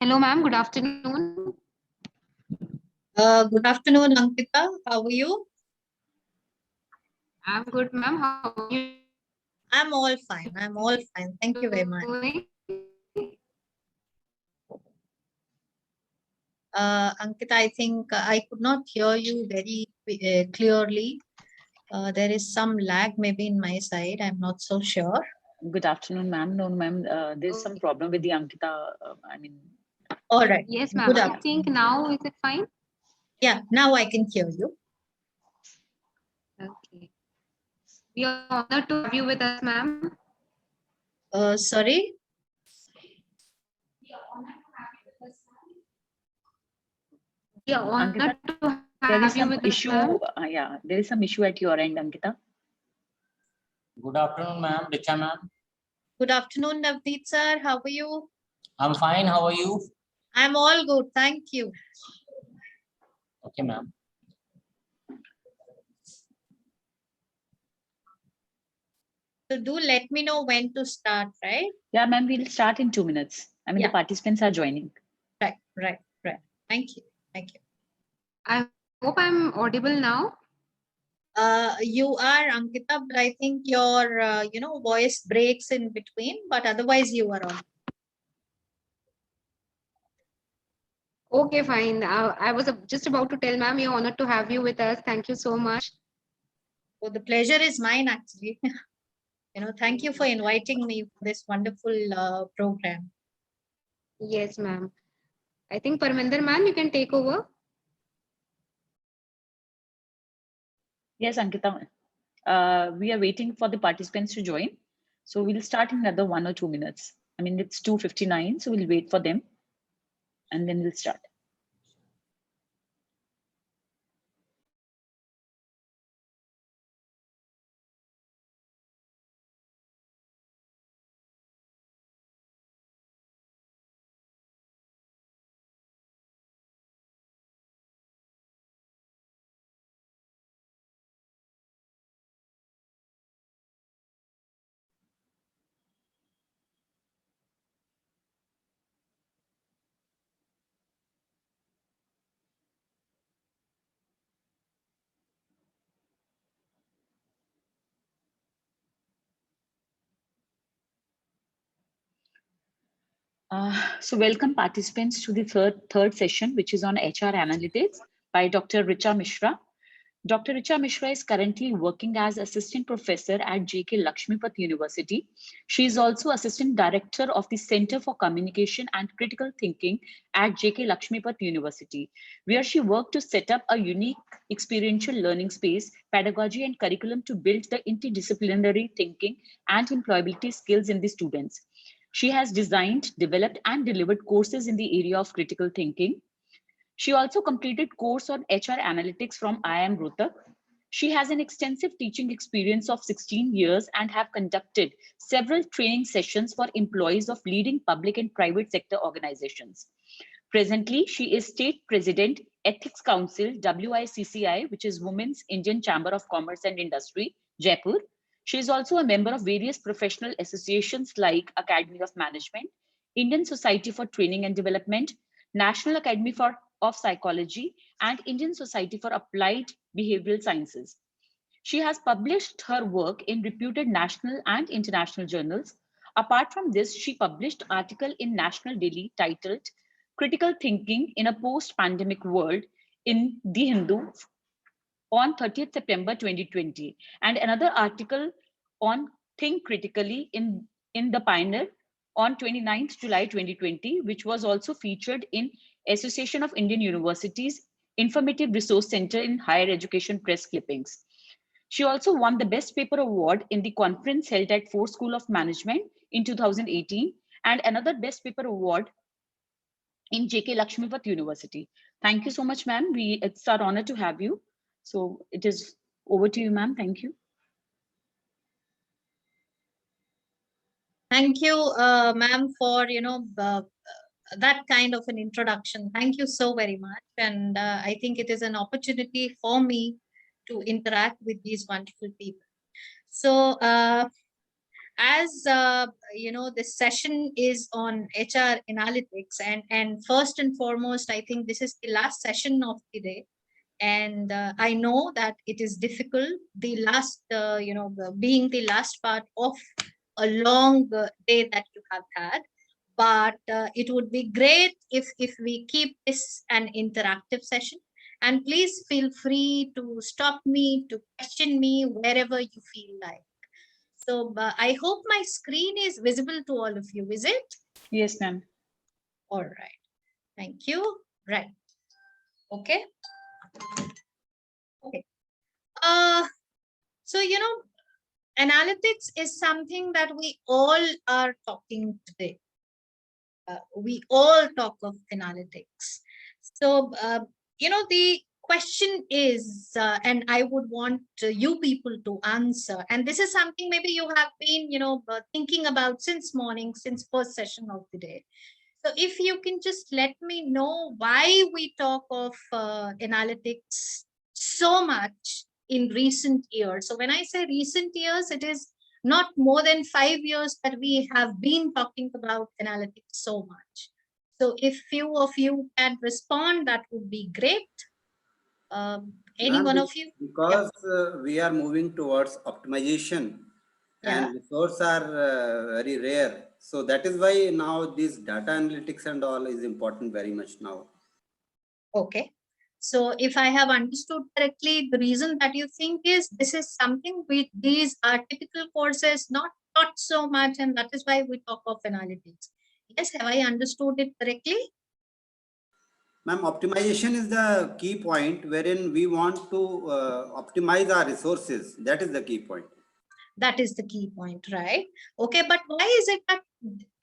Hello, ma'am. Good afternoon. Good afternoon, Ankita. How are you? I'm good, ma'am. How are you I'm all fine. I'm all fine. Thank you very much. doing? Ankita, I think I could not hear you very clearly. There is some lag maybe in my side. I'm not so sure. Good afternoon, ma'am. No, ma'am, there's some Okay. problem with the Ankita. All right. Yes, ma'am. Good I afternoon. think now is it fine? Yeah, now I can hear you. Okay. We are honored to have you with us, ma'am. Sorry. We are honored Ankita, to there have is you some with us, issue. ma'am. Yeah, there is some issue at your end, Ankita. Good afternoon, ma'am. Richa, ma'am. Good afternoon, Navneet sir. How are you? I'm fine. How are you? I'm all good. Thank you. Okay, ma'am. So do let me know when to start, right? Yeah, ma'am, we'll start in 2 minutes. Yeah. The participants are joining. Right. Thank you. I hope I'm audible now. You are, Ankita, but I think your voice breaks in between, but otherwise you are on. Okay, fine. I was just about to tell ma'am, we are honored to have you with us. Thank you so much. So the pleasure is mine, actually. Thank you for inviting me for this wonderful program. Yes, ma'am. I think Parminder, ma'am, you can take over. Yes, Ankita. We are waiting for the participants to join. So we'll start in another 1 or 2 minutes. It's 2:59, so we'll wait for them and then we'll start. So welcome participants to the third session, which is on HR analytics by Dr. Richa Mishra. Dr. Richa Mishra is currently working as assistant professor at JK Lakshmipat University. She is also assistant director of the Center for Communication and Critical Thinking at JK Lakshmipat University, where she worked to set up a unique experiential learning space, pedagogy and curriculum to build the interdisciplinary thinking and employability skills in the students. She has designed, developed and delivered courses in the area of critical thinking. She also completed course on HR analytics from IIM Rohtak. She has an extensive teaching experience of 16 years and have conducted several training sessions for employees of leading public and private sector organizations. Presently, she is State President, Ethics Council, WICCI, which is Women's Indian Chamber of Commerce and Industry, Jaipur. She is also a member of various professional associations like Academy of Management, Indian Society for Training and Development, National Academy of Psychology, and Indian Society for Applied Behavioral Sciences. She has published her work in reputed national and international journals. Apart from this, she published an article in National Daily titled Critical Thinking in a Post-Pandemic World in The Hindu on 30th September 2020, and another article on Think Critically in The Pioneer on 29th July 2020, which was also featured in Association of Indian Universities Informative Resource Center in Higher Education Press Clippings. She also won the Best Paper Award in the conference held at Ford School of Management in 2018 and another Best Paper Award in JK Lakshmipat University. Thank you so much, ma'am. It's our honor to have you. So it is over to you, ma'am. Thank you. Thank you, ma'am, for that kind of an introduction. Thank you so very much, and I think it is an opportunity for me to interact with these wonderful people. So as this session is on HR analytics, and first and foremost, I think this is the last session of the day. And I know that it is difficult, the last, being the last part of a long day that you have had. But it would be great if we keep this an interactive session. And please feel free to stop me, to question me wherever you feel like. So I hope my screen is visible to all of you. Is it? Yes, ma'am. All right. Thank you. Right. Okay. Okay. So, analytics is something that we all are talking today. We all talk of analytics. So, the question is, and I would want you people to answer, and this is something maybe you have been, thinking about since morning, since first session of the day. So if you can just let me know why we talk of analytics so much in recent years. So when I say recent years, it is not more than 5 years that we have been talking about analytics so much. So if few of you can respond, that would be great. Any one of you? Because we are moving towards optimization, Yeah. and resources are very rare. So that is why now this data analytics and all is important very much now. Okay. So if I have understood correctly, the reason that you think is this is something which these are typical courses not taught so much, and that is why we talk of analytics. Yes, have I understood it correctly? Ma'am, optimization is the key point wherein we want to optimize our resources. That is the key point. That is the key point, right? Okay, but why is it that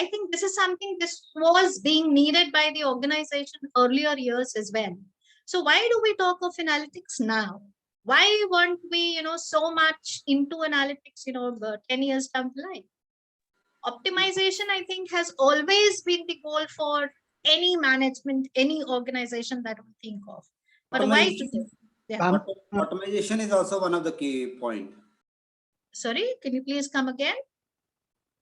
I think this is something this was being needed by the organization earlier years as well. So why do we talk of analytics now? Why weren't we, so much into analytics, 10 years down the line? Optimization, I think, has always been the goal for any management, any organization that we think of. But why today? Yeah. Automation is also one of the key point. Sorry, can you please come again?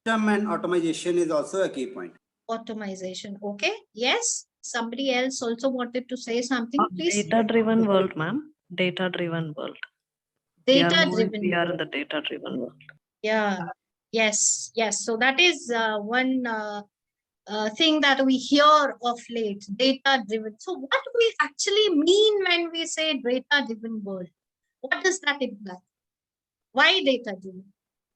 And automation is also a key point. Automation. Okay. Yes. Somebody else also wanted to say something. Please. Data-driven world, ma'am. Data-driven world. Data-driven. We are in the data-driven world. Yeah. Yes. Yes. So that is one thing that we hear of late. Data-driven. So what do we actually mean when we say data-driven world? What does that imply? Why data-driven?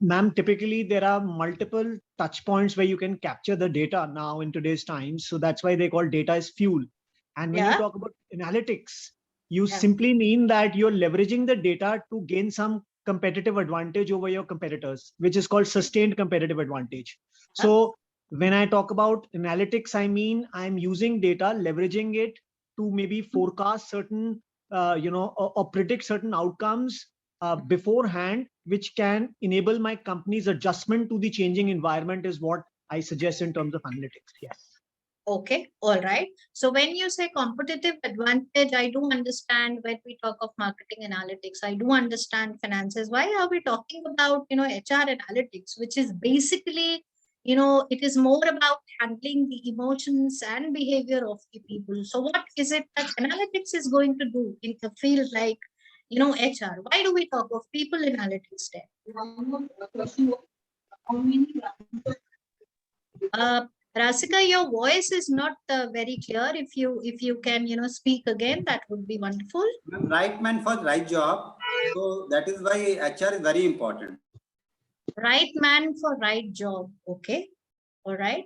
Ma'am, typically there are multiple touch points where you can capture the data now in today's times. So that's why they call data as fuel. And when you talk about analytics, you simply mean that you're leveraging the data to gain some competitive advantage over your competitors, which is called sustained competitive advantage. So when I talk about analytics, I mean, I'm using data, leveraging it to maybe forecast certain, or predict certain outcomes beforehand, which can enable my company's adjustment to the changing environment is what I suggest in terms of analytics. Yes. Okay. All right. So when you say competitive advantage, I do understand when we talk of marketing analytics, I do understand finances. Why are we talking about, HR analytics, which is basically, it is more about handling the emotions and behavior of the people. So what is it that analytics is going to do in a field like, HR? Why do we talk of people analytics there? Rasika, your voice is not very clear. If you can, speak again, that would be wonderful. Right man for the right job. So that is why HR is very important. Right man for right job. Okay. All right.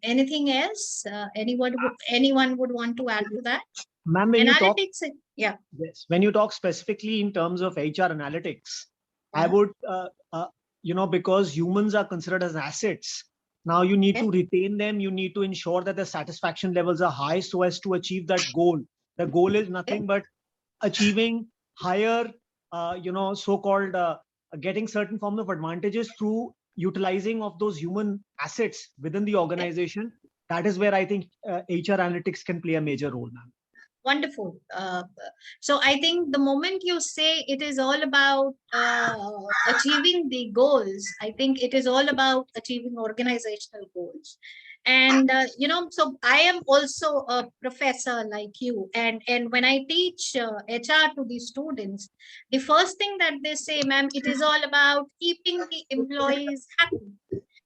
Anything else? Anyone would want to add to that? Ma'am, when analytics, yes, when you talk specifically in terms of HR analytics, I would, because humans are considered as assets. Now you need to retain them. You need to ensure that the satisfaction levels are high so as to achieve that goal. The goal is nothing but achieving higher, so-called getting certain forms of advantages through utilizing of those human assets within the organization. That is where I think HR analytics can play a major role, ma'am. Wonderful. So I think the moment you say it is all about achieving the goals, I think it is all about achieving organizational goals. And so I am also a professor like you, and when I teach HR to the students, the first thing that they say, ma'am, it is all about keeping the employees happy.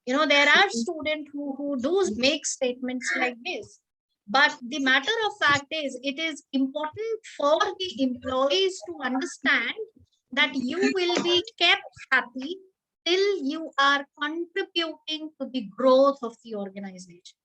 There are students who do make statements like this. But the matter of fact is, it is important for the employees to understand that you will be kept happy till you are contributing to the growth of the organization.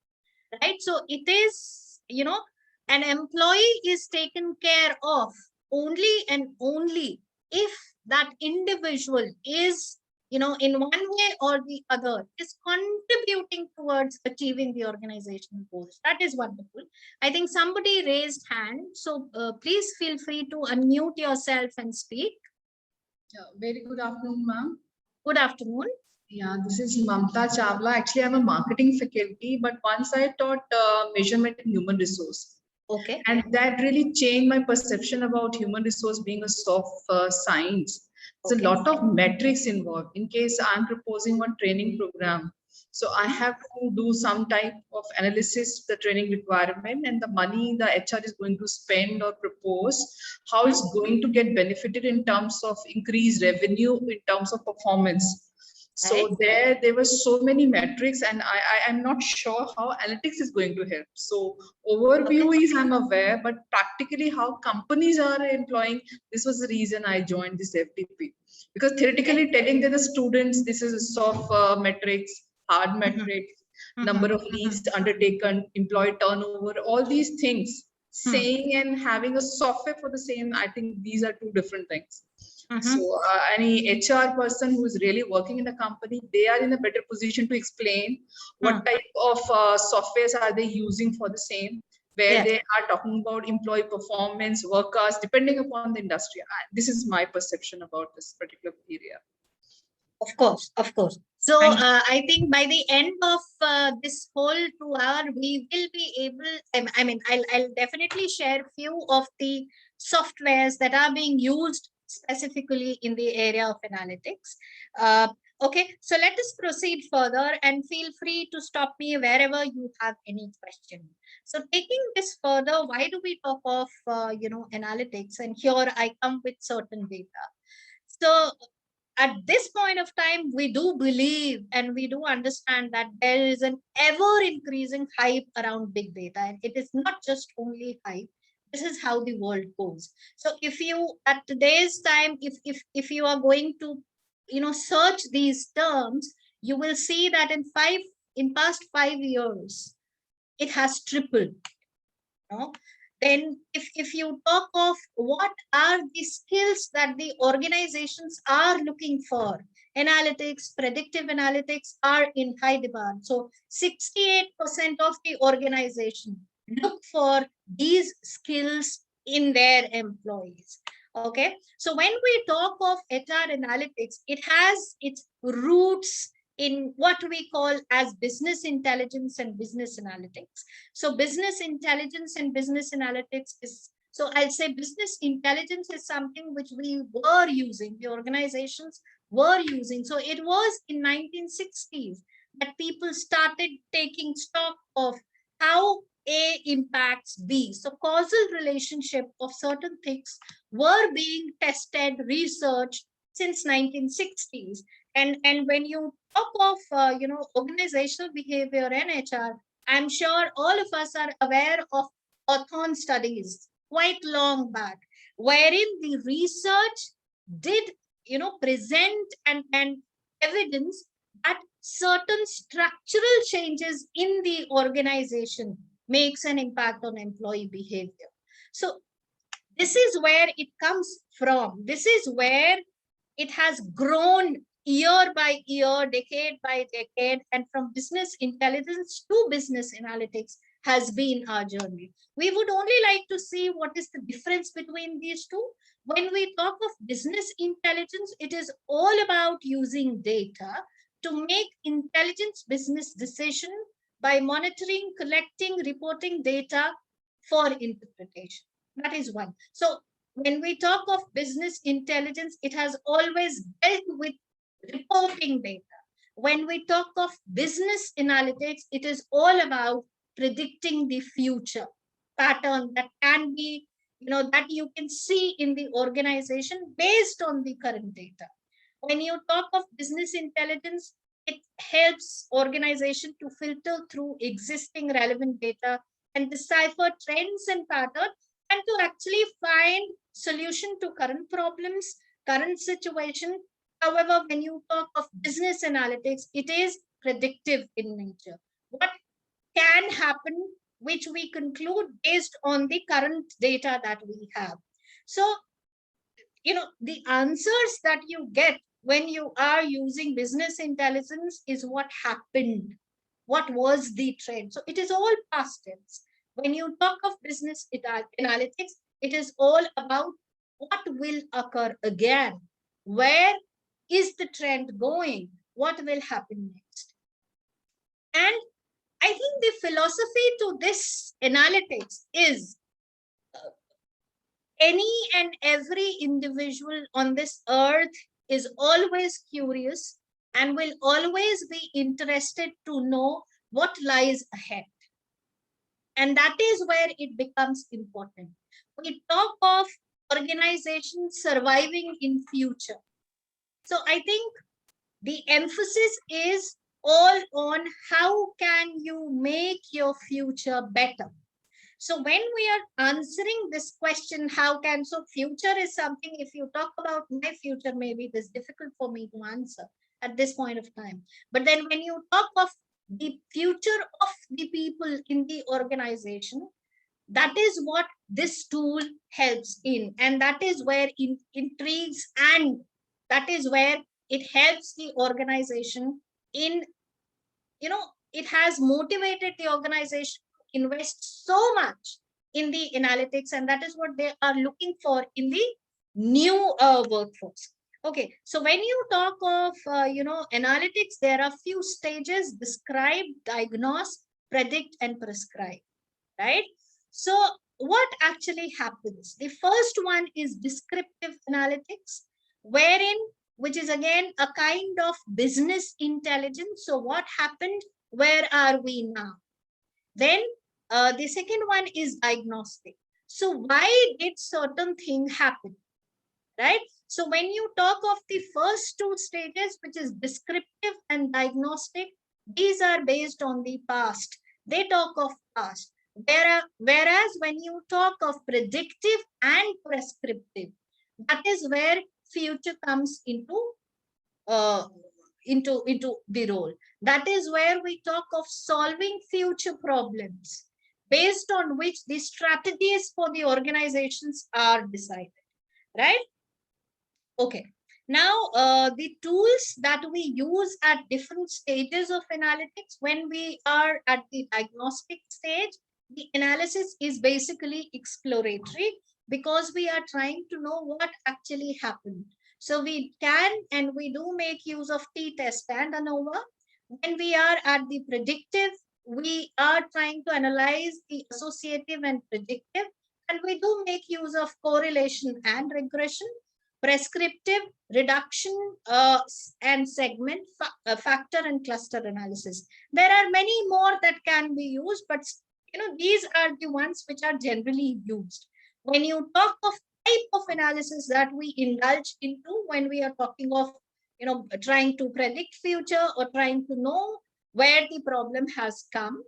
Right? So it is, an employee is taken care of only and only if that individual is, in one way or the other, is contributing towards achieving the organizational goals. That is wonderful. I think somebody raised hand, so please feel free to unmute yourself and speak. Very good afternoon, ma'am. Good afternoon. Yeah, this is Mamta Chawla. Actually, I'm a marketing faculty, but once I taught measurement in human resource. Okay. And that really changed my perception about human resource being a soft science. There's a lot of metrics involved. In case I'm proposing one training program, so I have to do some type of analysis, the training requirement and the money the HR is going to spend or propose, how it's going to get benefited in terms of increased revenue, in terms of performance. So there were so many metrics, and I'm not sure how analytics is going to help. So overview is I'm aware, but practically how companies are employing, this was the reason I joined this FDP. Because theoretically telling the students, this is soft metrics, hard metrics, number of leaves undertaken, employee turnover, all these things, saying and having a software for the same, I think these are two different things. So any HR person who is really working in the company, they are in a better position to explain what type of softwares are they using for the same, where they are talking about employee performance, workers, depending upon the industry. This is my perception about this particular area. Of course, of course. So I think by the end of this whole 2 hour, we will be able, I mean, I'll definitely share few of the softwares that are being used specifically in the area of analytics. Okay, so let us proceed further and feel free to stop me wherever you have any question. So taking this further, why do we talk of, analytics? And here I come with certain data. So at this point of time, we do believe and we do understand that there is an ever increasing hype around big data. And it is not just only hype. This is how the world goes. So if you, at today's time, if you are going to, search these terms, you will see that in past 5 years, it has tripled. Then if you talk of what are the skills that the organizations are looking for, analytics, predictive analytics are in high demand. So 68% of the organization look for these skills in their employees. Okay, so when we talk of HR analytics, it has its roots in what we call as business intelligence and business analytics. So business intelligence and business analytics is, so I'll say business intelligence is something which we were using, the organizations were using. So it was in 1960s that people started taking stock of how A impacts B. So causal relationship of certain things were being tested, researched since 1960s. And when you talk of, organizational behavior and HR, I'm sure all of us are aware of Hawthorne studies quite long back, wherein the research did, present and evidence that certain structural changes in the organization makes an impact on employee behavior. So this is where it comes from. This is where it has grown year by year, decade by decade, and from business intelligence to business analytics has been our journey. We would only like to see what is the difference between these two. When we talk of business intelligence, it is all about using data to make intelligence business decision by monitoring, collecting, reporting data for interpretation. That is one. So when we talk of business intelligence, it has always dealt with reporting data. When we talk of business analytics, it is all about predicting the future pattern that can be, that you can see in the organization based on the current data. When you talk of business intelligence, it helps organization to filter through existing relevant data and decipher trends and patterns, and to actually find solution to current problems, current situation. However, when you talk of business analytics, it is predictive in nature. What can happen, which we conclude based on the current data that we have. So, the answers that you get when you are using business intelligence is what happened, what was the trend. So it is all past tense. When you talk of business analytics, it is all about what will occur again, where is the trend going, what will happen next. And I think the philosophy to this analytics is any and every individual on this earth is always curious and will always be interested to know what lies ahead. And that is where it becomes important. We talk of organizations surviving in future. So I think the emphasis is all on how can you make your future better. So when we are answering this question, so future is something, if you talk about my future, maybe it is difficult for me to answer at this point of time. But then when you talk of the future of the people in the organization, that is what this tool helps in. And that is where it intrigues, and that is where it helps the organization in, it has motivated the organization invest so much in the analytics, and that is what they are looking for in the new workforce. Okay, so when you talk of analytics, there are few stages: describe, diagnose, predict, and prescribe, right? So what actually happens? The first one is descriptive analytics, which is again a kind of business intelligence. So what happened? Where are we now? Then the second one is diagnostic. So why did certain thing happen, right? So when you talk of the first two stages, which is descriptive and diagnostic, these are based on the past. They talk of past. Whereas when you talk of predictive and prescriptive, that is where future comes into the role. That is where we talk of solving future problems, based on which the strategies for the organizations are decided, right? Okay. Now, the tools that we use at different stages of analytics, when we are at the diagnostic stage, the analysis is basically exploratory, because we are trying to know what actually happened. So we can and we do make use of t-test and ANOVA. When we are at the predictive, we are trying to analyze the associative and predictive, and we do make use of correlation and regression. Prescriptive, reduction and segment, factor and cluster analysis. There are many more that can be used, but these are the ones which are generally used. When you talk of type of analysis that we indulge into when we are talking of trying to predict future or trying to know where the problem has come,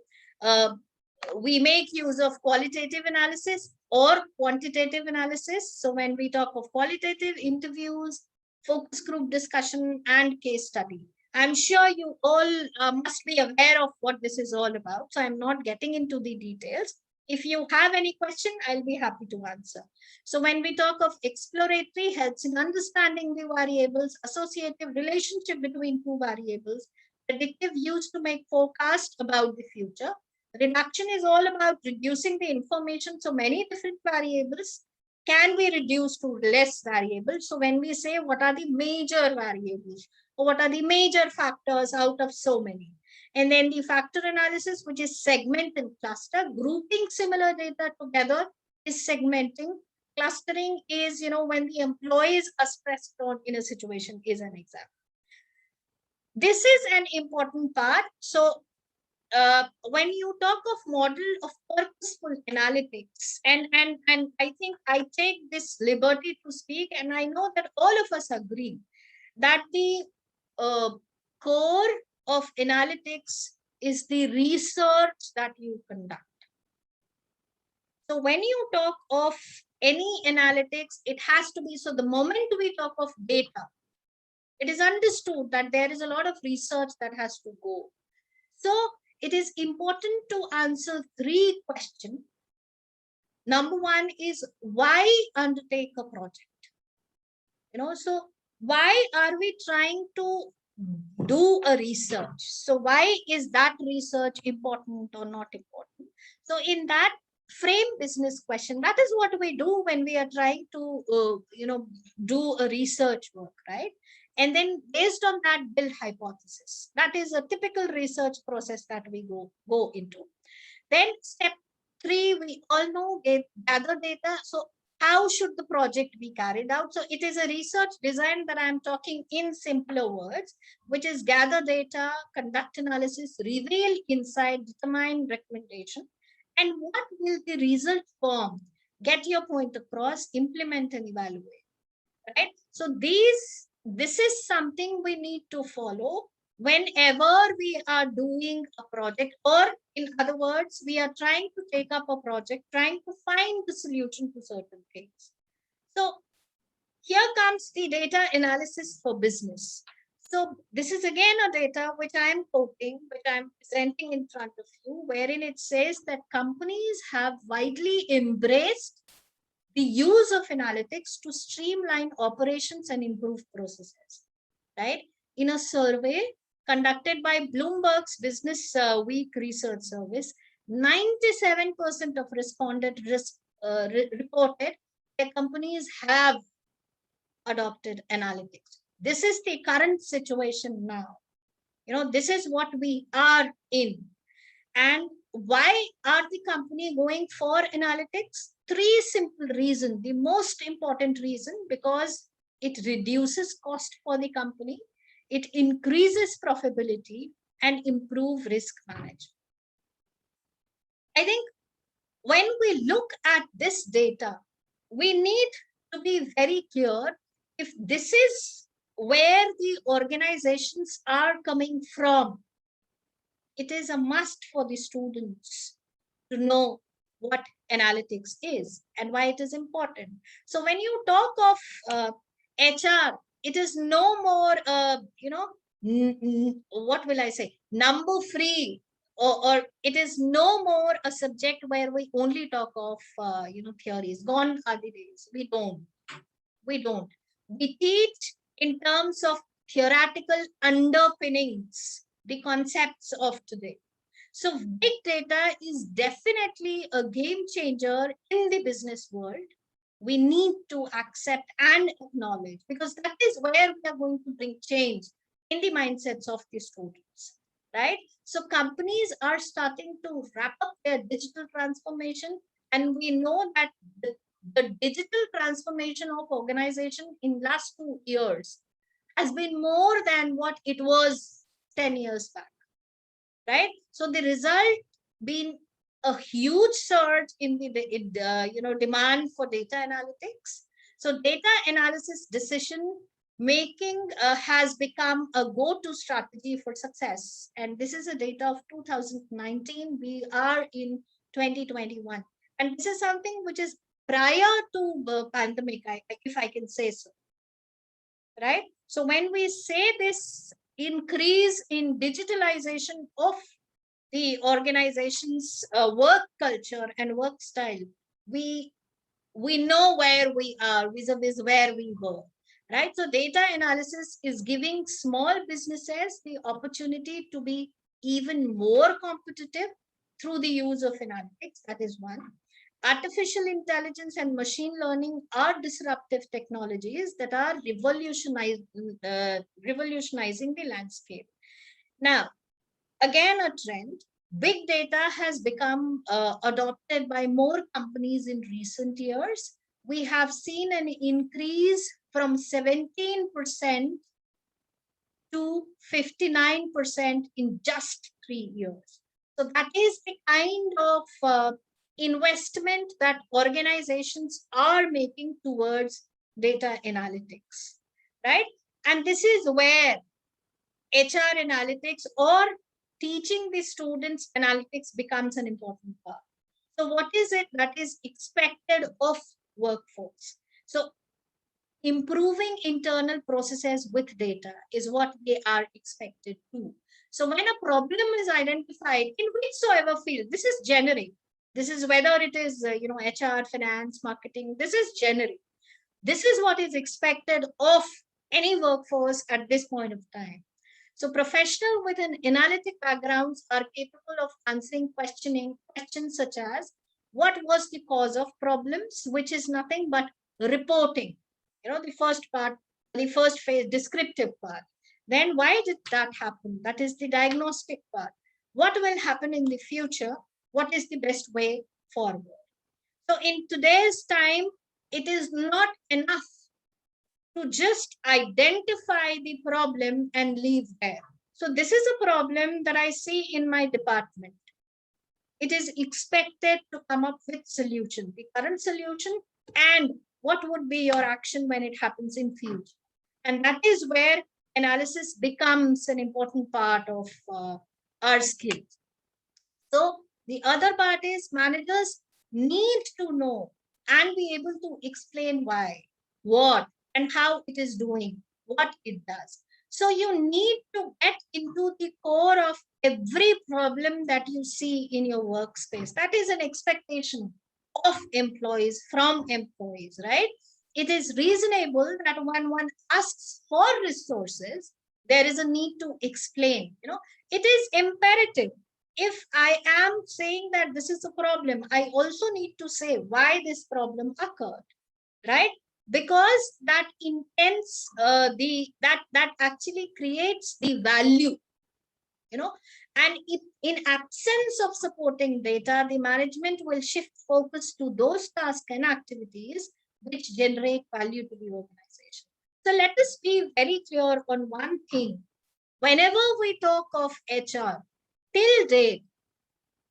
we make use of qualitative analysis or quantitative analysis. So when we talk of qualitative, interviews, focus group discussion, and case study. I'm sure you all must be aware of what this is all about. So I'm not getting into the details. If you have any question, I'll be happy to answer. So when we talk of exploratory, helps in understanding the variables, associative relationship between two variables, predictive used to make forecast about the future. Reduction is all about reducing the information. So many different variables can be reduced to less variables. So when we say what are the major variables, or what are the major factors out of so many. And then the factor analysis, which is segment and cluster, grouping similar data together is segmenting. Clustering is, when the employees are stressed out in a situation, is an example. This is an important part. So when you talk of model of purposeful analytics, and I think I take this liberty to speak, and I know that all of us agree that the core of analytics is the research that you conduct. So when you talk of any analytics, it has to be, so the moment we talk of data, it is understood that there is a lot of research that has to go. So it is important to answer 3 questions. Number 1 is, why undertake a project? So why are we trying to do a research? So why is that research important or not important? So in that frame business question, that is what we do when we are trying to do a research work, right? And then based on that, build hypothesis. That is a typical research process that we go into. Then step 3, we all know, gather data. So how should the project be carried out? So it is a research design that I'm talking in simpler words, which is gather data, conduct analysis, reveal insight, determine recommendation, and what will the result form? Get your point across, implement and evaluate, right? So this is something we need to follow whenever we are doing a project, or in other words, we are trying to take up a project, trying to find the solution to certain things. So here comes the data analysis for business. So this is again a data which I am quoting, which I am presenting in front of you, wherein it says that companies have widely embraced the use of analytics to streamline operations and improve processes, right? In a survey conducted by Bloomberg's Business Week research service, 97% of respondents reported that companies have adopted analytics. This is the current situation now. This is what we are in. And why are the company going for analytics? 3 simple reasons. The most important reason, because it reduces cost for the company, it increases profitability, and improve risk management. I think when we look at this data, we need to be very clear if this is where the organizations are coming from. It is a must for the students to know what analytics is and why it is important. So when you talk of HR, it is no more, what will I say, number free, or it is no more a subject where we only talk of, theories. Gone are the days. We don't. We teach in terms of theoretical underpinnings, the concepts of today. So big data is definitely a game changer in the business world. We need to accept and acknowledge, because that is where we are going to bring change in the mindsets of the students, right? So companies are starting to wrap up their digital transformation, and we know that the digital transformation of organization in last 2 years has been more than what it was 10 years back, right? So the result being a huge surge in the demand for data analytics. So data analysis decision making has become a go-to strategy for success. And this is a data of 2019. We are in 2021. And this is something which is prior to the pandemic, if I can say so, right? So when we say this increase in digitalization of the organization's work culture and work style, we know where we are vis-a-vis where we were, right? So data analysis is giving small businesses the opportunity to be even more competitive through the use of analytics. That is one. Artificial intelligence and machine learning are disruptive technologies that are revolutionizing the landscape. Now, again, a trend, Big data has become adopted by more companies in recent years. We have seen an increase from 17% to 59% in just 3 years. So that is the kind of investment that organizations are making towards data analytics, right? And this is where HR analytics or teaching the students analytics becomes an important part. So what is it that is expected of workforce? So improving internal processes with data is what they are expected to. So when a problem is identified in whichsoever field, this is generic. This is whether it is HR, finance, marketing. This is generic. This is what is expected of any workforce at this point of time. So professionals with an analytic backgrounds are capable of answering questions such as, what was the cause of problems, which is nothing but reporting. The first part, the first phase, descriptive part. Then why did that happen? That is the diagnostic part. What will happen in the future? What is the best way forward? So in today's time, it is not enough to just identify the problem and leave there. So this is a problem that I see in my department. It is expected to come up with solution, the current solution, and what would be your action when it happens in future. And that is where analysis becomes an important part of our skills. So the other part is managers need to know and be able to explain why, what, and how it is doing, what it does. So you need to get into the core of every problem that you see in your workspace. That is an expectation of employees from employees, right? It is reasonable that when one asks for resources, there is a need to explain. It is imperative. If I am saying that this is a problem, I also need to say why this problem occurred, right? Because that intends that actually creates the value, and if in absence of supporting data, the management will shift focus to those tasks and activities which generate value to the organization. So let us be very clear on one thing. Whenever we talk of HR, till date,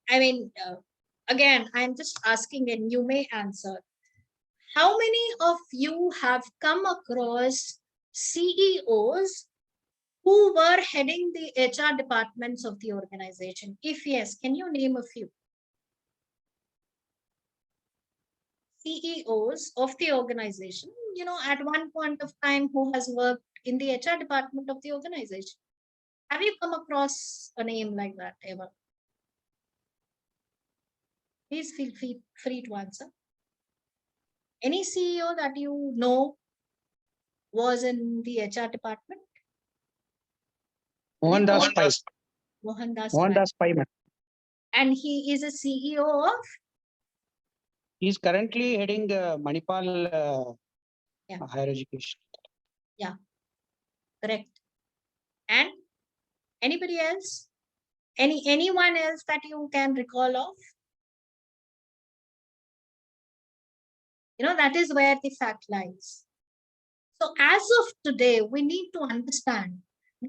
again, I'm just asking and you may answer. How many of you have come across CEOs who were heading the HR departments of the organization? If yes, can you name a few? CEOs of the organization, at one point of time, who has worked in the HR department of the organization? Have you come across a name like that ever? Please feel free to answer. Any CEO that you know was in the HR department? Mohan Das Pai. Mohan Das Mohan Pai. Das Pai. And he is a CEO of? He is currently heading Manipal higher education. Yeah, correct. And anybody else? Anyone else that you can recall of? That is where the fact lies. So as of today, we need to understand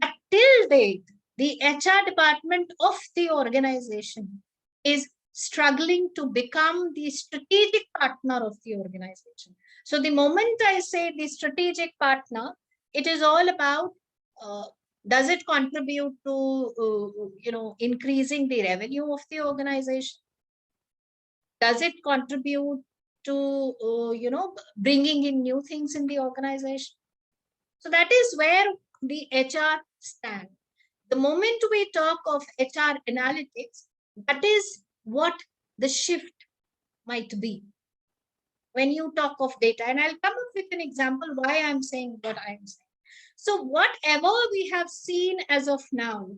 that till date, the HR department of the organization is struggling to become the strategic partner of the organization. So the moment I say the strategic partner, it is all about, does it contribute to, increasing the revenue of the organization? Does it contribute to, bringing in new things in the organization? So that is where the HR stand. The moment we talk of HR analytics, that is what the shift might be. When you talk of data, and I'll come up with an example why I'm saying what I'm saying. So whatever we have seen as of now,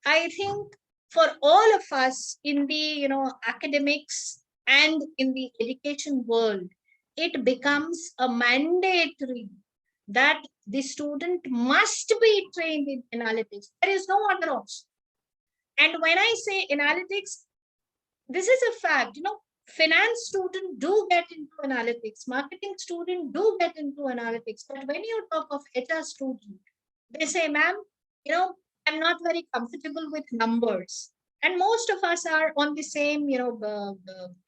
I think for all of us in the academics and in the education world, it becomes a mandatory that the student must be trained in analytics. There is no other option. And when I say analytics, this is a fact, finance student do get into analytics, marketing student do get into analytics. But when you talk of HR student, they say, ma'am, I'm not very comfortable with numbers. And most of us are on the same,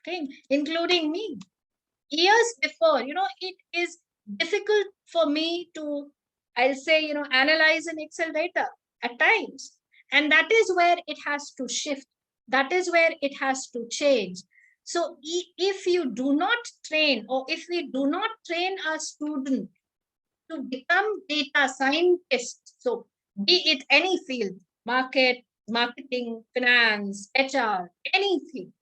thing, including me. Years before, it is difficult for me to, I'll say, analyze an Excel data at times. And that is where it has to shift. That is where it has to change. So if you do not train, or if we do not train our student to become data scientists, so be it any field, marketing, finance, HR, anything,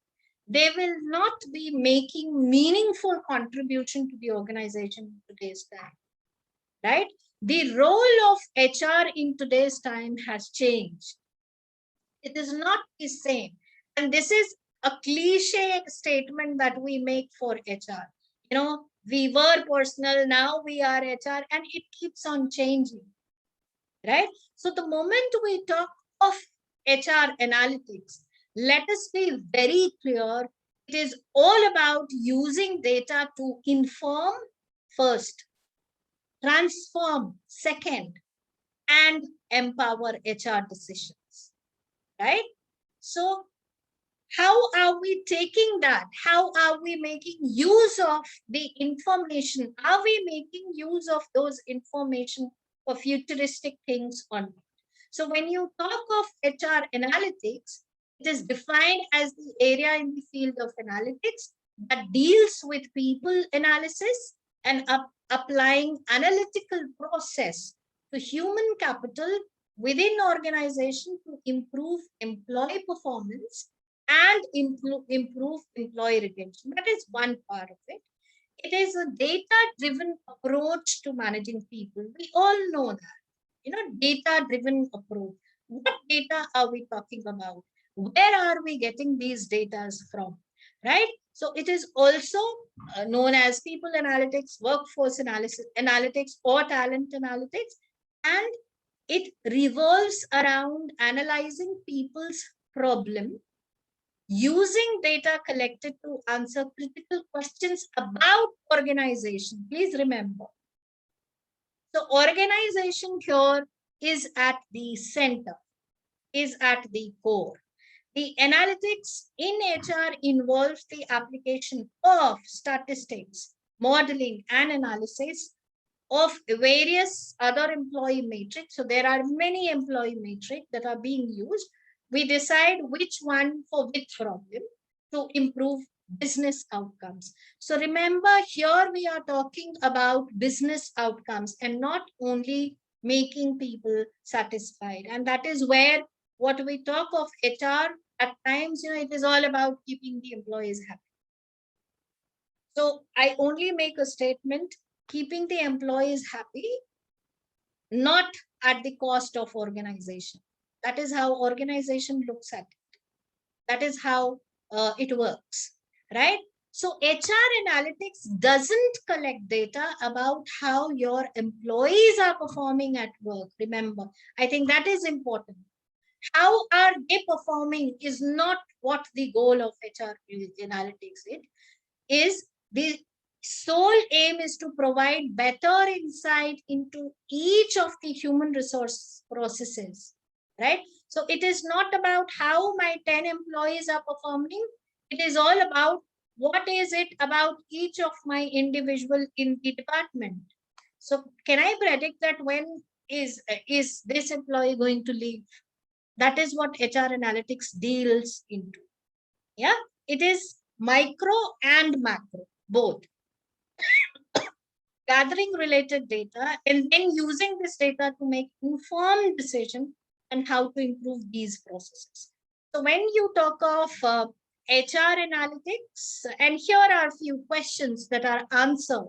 they will not be making meaningful contribution to the organization in today's time, right? The role of HR in today's time has changed. It is not the same. And this is a cliche statement that we make for HR. We were personal, now we are HR, and it keeps on changing, right? So the moment we talk of HR analytics, let us be very clear. It is all about using data to inform first, transform second, and empower HR decisions, right? So how are we taking that? How are we making use of the information? Are we making use of those information for futuristic things or not? So when you talk of HR analytics, it is defined as the area in the field of analytics that deals with people analysis and applying analytical process to human capital within organization to improve employee performance and improve employee retention. That is one part of it. It is a data-driven approach to managing people. We all know that, data-driven approach. What data are we talking about? Where are we getting these data from, right? So it is also known as people analytics, workforce analytics, or talent analytics. And it revolves around analyzing people's problem, using data collected to answer critical questions about organization. Please remember. So organization here is at the center, is at the core. The analytics in HR involves the application of statistics, modeling, and analysis of various other employee metrics. So there are many employee metrics that are being used. We decide which one for which problem to improve business outcomes. So remember, here we are talking about business outcomes and not only making people satisfied. And that is where what we talk of HR at times, it is all about keeping the employees happy. So I only make a statement, keeping the employees happy, not at the cost of organization. That is how organization looks at it. That is how it works, right? So HR analytics doesn't collect data about how your employees are performing at work. Remember, I think that is important. How are they performing is not what the goal of HR analytics is. The sole aim is to provide better insight into each of the human resource processes, right? So it is not about how my 10 employees are performing. It is all about what is it about each of my individual in the department. So can I predict that when is this employee going to leave? That is what HR analytics deals into. Yeah, it is micro and macro, both. Gathering related data and then using this data to make informed decision on how to improve these processes. So when you talk of HR analytics, and here are a few questions that are answered.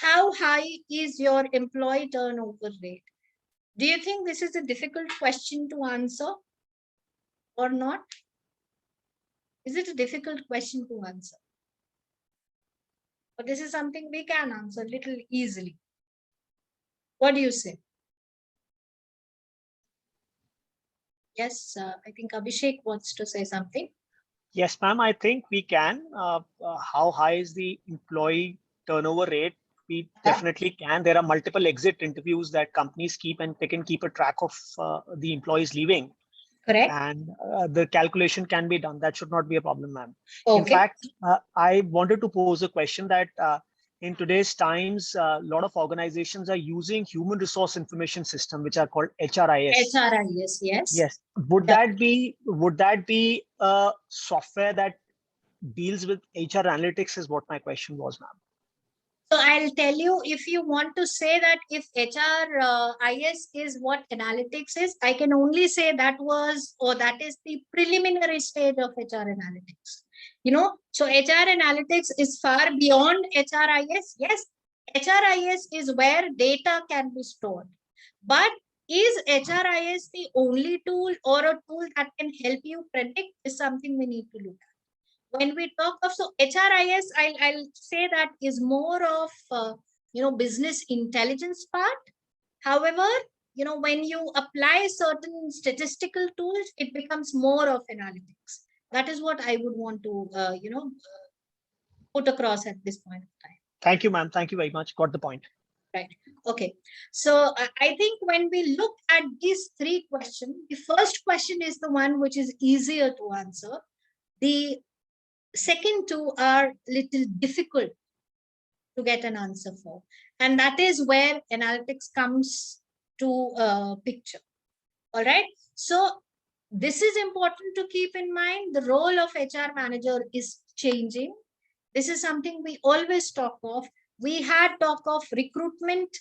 How high is your employee turnover rate? Do you think this is a difficult question to answer or not? Is it a difficult question to answer? But this is something we can answer a little easily. What do you say? Yes, I think Abhishek wants to say something. Yes, ma'am, I think we can. How high is the employee turnover rate? We definitely can. There are multiple exit interviews that companies keep, and they can keep a track of the employees leaving. Correct. And the calculation can be done. That should not be a problem, ma'am. Okay. In fact, I wanted to pose a question that in today's times, a lot of organizations are using human resource information system, which are called HRIS. HRIS, yes. Yes. Would that be a software that deals with HR analytics is what my question was, ma'am. So I'll tell you, if you want to say that if HRIS is what analytics is, I can only say that is the preliminary stage of HR analytics. So HR analytics is far beyond HRIS. Yes, HRIS is where data can be stored. But is HRIS the only tool or a tool that can help you predict is something we need to look at. When we talk of, so HRIS, I'll say that is more of, business intelligence part. However, when you apply certain statistical tools, it becomes more of analytics. That is what I would want to, put across at this point of time. Thank you, ma'am. Thank you very much. Got the point. Right. Okay. So I think when we look at these three questions, the first question is the one which is easier to answer. The second two are little difficult to get an answer for. And that is where analytics comes to picture. All right. So this is important to keep in mind. The role of HR manager is changing. This is something we always talk of. We had talk of recruitment.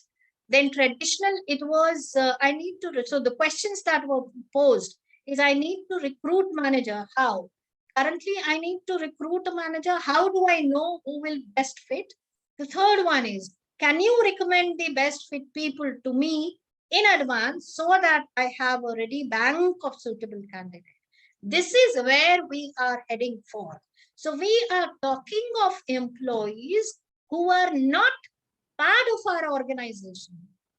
Then traditional, it was, so the questions that were posed is, I need to recruit manager. How? Currently, I need to recruit a manager. How do I know who will best fit? The third one is, can you recommend the best fit people to me in advance so that I have a ready bank of suitable candidates? This is where we are heading for. So we are talking of employees who are not part of our organization,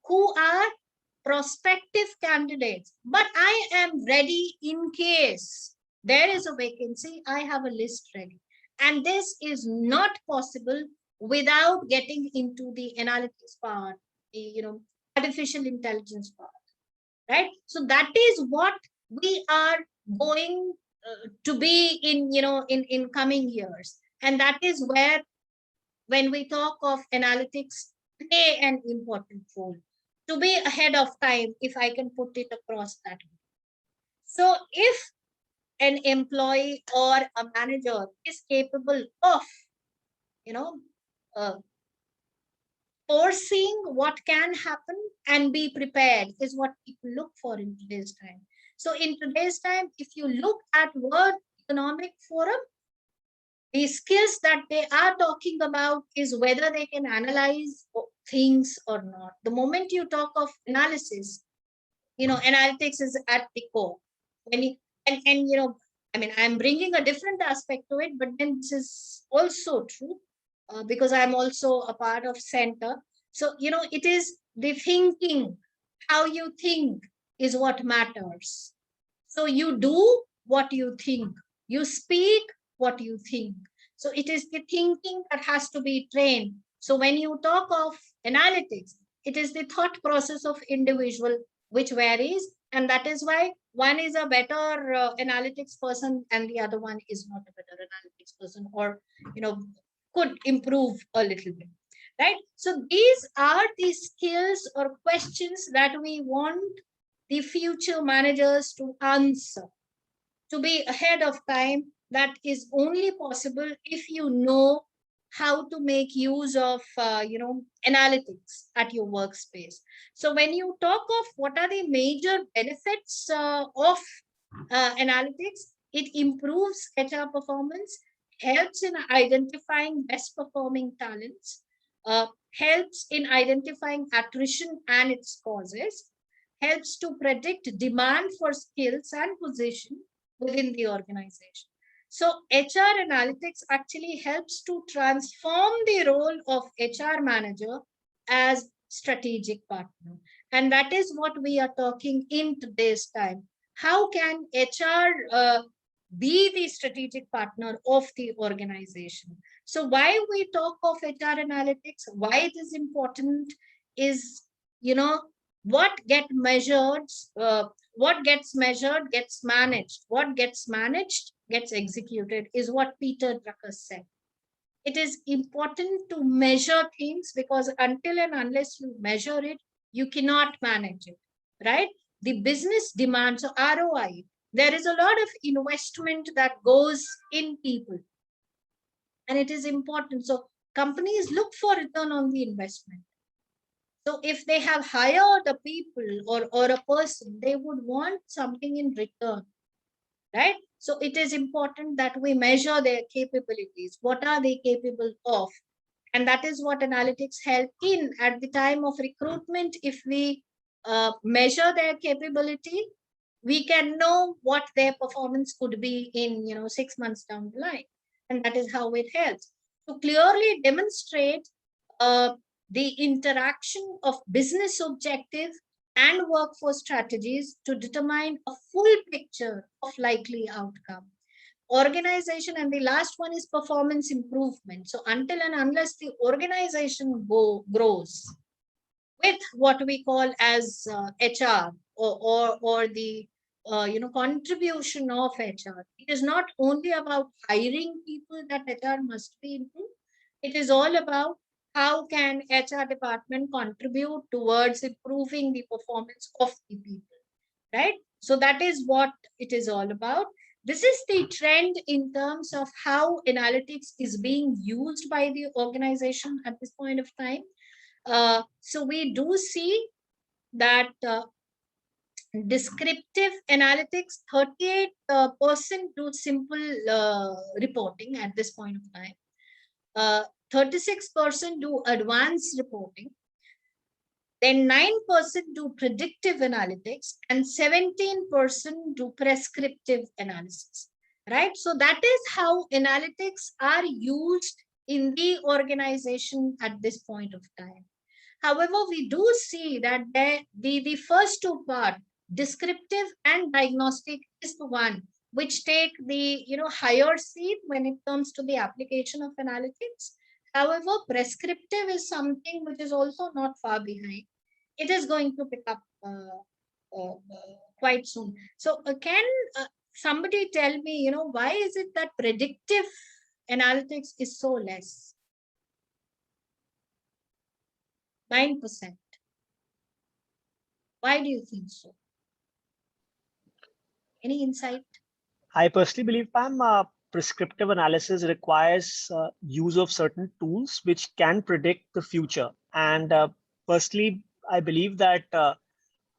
who are prospective candidates, but I am ready in case there is a vacancy, I have a list ready. And this is not possible without getting into the analytics part, artificial intelligence part, right? So that is what we are going to be in coming years. And that is where, when we talk of analytics, play an important role to be ahead of time, if I can put it across that way. So if an employee or a manager is capable of, foreseeing what can happen and be prepared, is what people look for in today's time. So in today's time, if you look at World Economic Forum, the skills that they are talking about is whether they can analyze things or not. The moment you talk of analysis, analytics is at the core. I'm bringing a different aspect to it, but then this is also true because I'm also a part of center. So, it is the thinking, how you think is what matters. So you do what you think, you speak what you think. So it is the thinking that has to be trained. So when you talk of analytics, it is the thought process of individual which varies. And that is why one is a better analytics person and the other one is not a better analytics person, or, could improve a little bit, right? So these are the skills or questions that we want the future managers to answer, to be ahead of time. That is only possible if you know how to make use of, analytics at your workspace. So when you talk of what are the major benefits of analytics, it improves HR performance, helps in identifying best performing talents, helps in identifying attrition and its causes, helps to predict demand for skills and position within the organization. So HR analytics actually helps to transform the role of HR manager as strategic partner. And that is what we are talking in today's time. how can HR be the strategic partner of the organization? So why we talk of HR analytics, why it is important is, what gets measured gets managed. What gets managed gets executed is what Peter Drucker said. It is important to measure things, because until and unless you measure it, you cannot manage it, right? The business demands ROI. There is a lot of investment that goes in people, and it is important. So companies look for return on the investment. So if they have hired a people or a person, they would want something in return, right? So it is important that we measure their capabilities. What are they capable of? And that is what analytics help in at the time of recruitment. If we measure their capability, we can know what their performance could be in 6 months down the line. And that is how it helps to clearly demonstrate the interaction of business objective and workforce strategies to determine a full picture of likely outcome. Organization, and the last one is performance improvement. So until and unless the organization grows with what we call as HR or the contribution of HR, it is not only about hiring people that HR must be improved. It is all about how can HR department contribute towards improving the performance of the people, right? So that is what it is all about. This is the trend in terms of how analytics is being used by the organization at this point of time. So we do see that descriptive analytics, 38% do simple reporting at this point of time. 36% do advanced reporting. Then 9% do predictive analytics and 17% do prescriptive analysis, right? So that is how analytics are used in the organization at this point of time. However, we do see that the first two parts, descriptive and diagnostic, is the one which take the higher seat when it comes to the application of analytics. However, prescriptive is something which is also not far behind. It is going to pick up quite soon. So can somebody tell me, why is it that predictive analytics is so less? 9%. Why do you think so? Any insight? I personally believe, Pam, prescriptive analysis requires use of certain tools which can predict the future. And personally, I believe that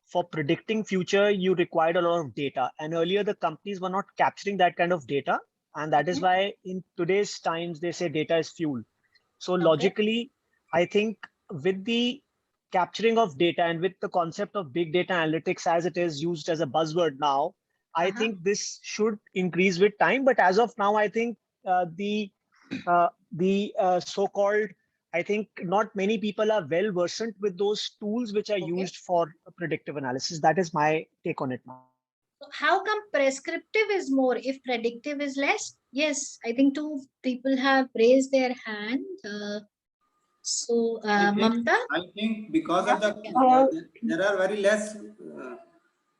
for predicting future, you required a lot of data. And earlier, the companies were not capturing that kind of data. And that is why in today's times, they say data is fuel. So logically, I think with the capturing of data and with the concept of big data analytics as it is used as a buzzword now, I think this should increase with time. But as of now, I think the so-called, I think not many people are well versed with those tools which are used for predictive analysis. That is my take on it now. So how come prescriptive is more if predictive is less? Yes, I think two people have raised their hand. Mamta? I think because of there are very less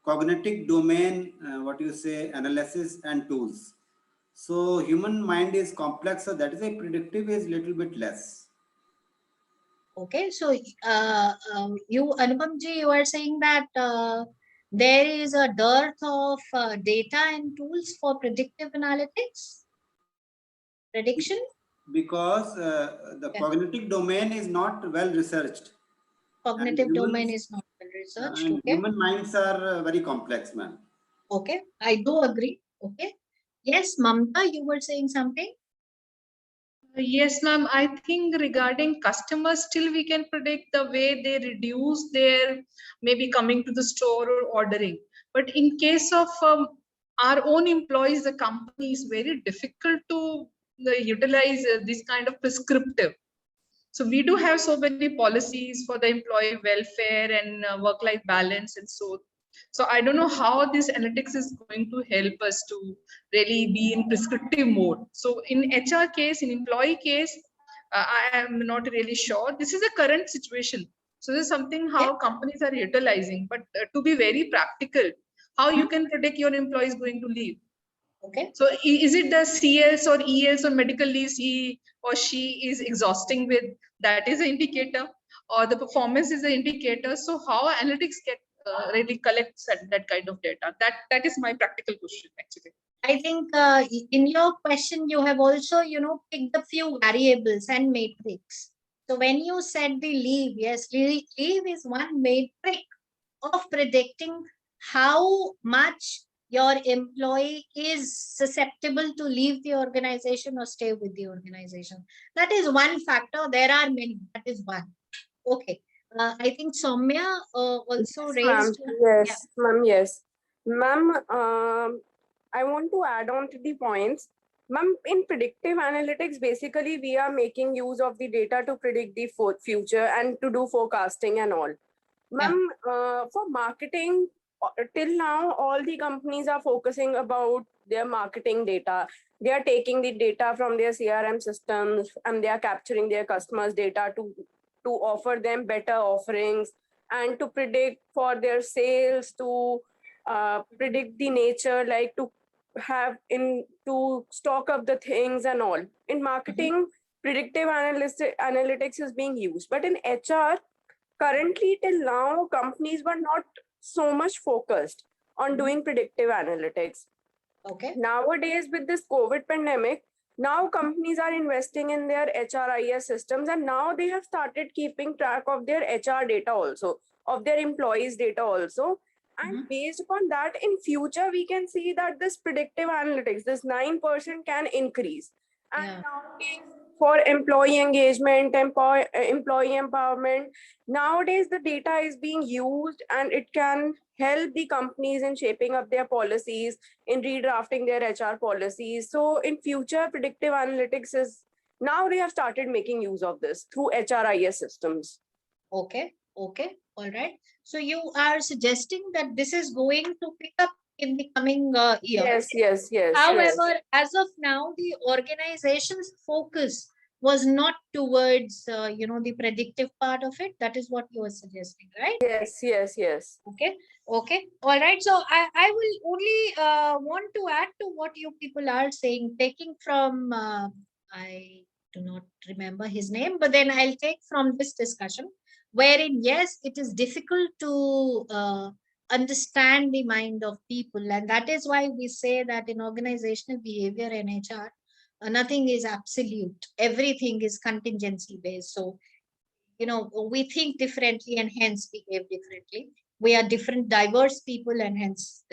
cognitive domain, analysis and tools. So human mind is complex, so that is why predictive is little bit less. Okay, so you, Anupamji, you are saying that there is a dearth of data and tools for predictive analytics? Prediction? Because the cognitive domain is not well researched. Cognitive domain is not well researched. And human minds are very complex, ma'am. Okay, I do agree. Okay. Yes, Mamta, you were saying something? Yes, ma'am. I think regarding customers, still we can predict the way they reduce their maybe coming to the store or ordering. But in case of our own employees, the company is very difficult to utilize this kind of prescriptive. So we do have so many policies for the employee welfare and work-life balance and so So I don't know how this analytics is going to help us to really be in prescriptive mode. So in HR case, in employee case, I am not really sure. This is a current situation. So this is something how companies are utilizing, but to be very practical, how you can predict your employee is going to leave. Okay. So is it the CLs or ELs or medical leaves he or she is exhausting with? That is an indicator, or the performance is an indicator. So how analytics get really collects that kind of data? That is my practical question actually. I think in your question, you have also, picked a few variables and matrix. So when you said the leave, yes, leave is one matrix of predicting how much your employee is susceptible to leave the organization or stay with the organization. That is one factor. There are many. That is one. Okay. I think Soumya also raised. Yes, ma'am. Yes, ma'am. I want to add on to the points. Ma'am, in predictive analytics, basically we are making use of the data to predict the future and to do forecasting and all. Ma'am, for marketing, till now, all the companies are focusing about their marketing data. They are taking the data from their CRM systems and they are capturing their customers' data to offer them better offerings and to predict for their sales, to predict the nature, like to to stock up the things and all. In marketing, predictive analytics is being used, but in HR, currently till now, companies were not so much focused on doing predictive analytics. Okay. Nowadays, with this COVID pandemic, now companies are investing in their HRIS systems, and now they have started keeping track of their HR data also, of their employees' data also. And based upon that, in future, we can see that this predictive analytics, this 9% can increase. And nowadays, for employee engagement, employee empowerment, nowadays the data is being used and it can help the companies in shaping up their policies, in redrafting their HR policies. So in future, predictive analytics is, now they have started making use of this through HRIS systems. Okay. Okay. All right. So you are suggesting that this is going to pick up in the coming year. Yes. However, as of now, the organization's focus was not towards, the predictive part of it. That is what you are suggesting, right? Yes. Okay. All right. So I will only want to add to what you people are saying, taking from, I do not remember his name, but then I'll take from this discussion, wherein, yes, it is difficult to understand the mind of people. And that is why we say that in organizational behavior and HR, nothing is absolute. Everything is contingency based. So, we think differently and hence behave differently. We are different, diverse people and hence,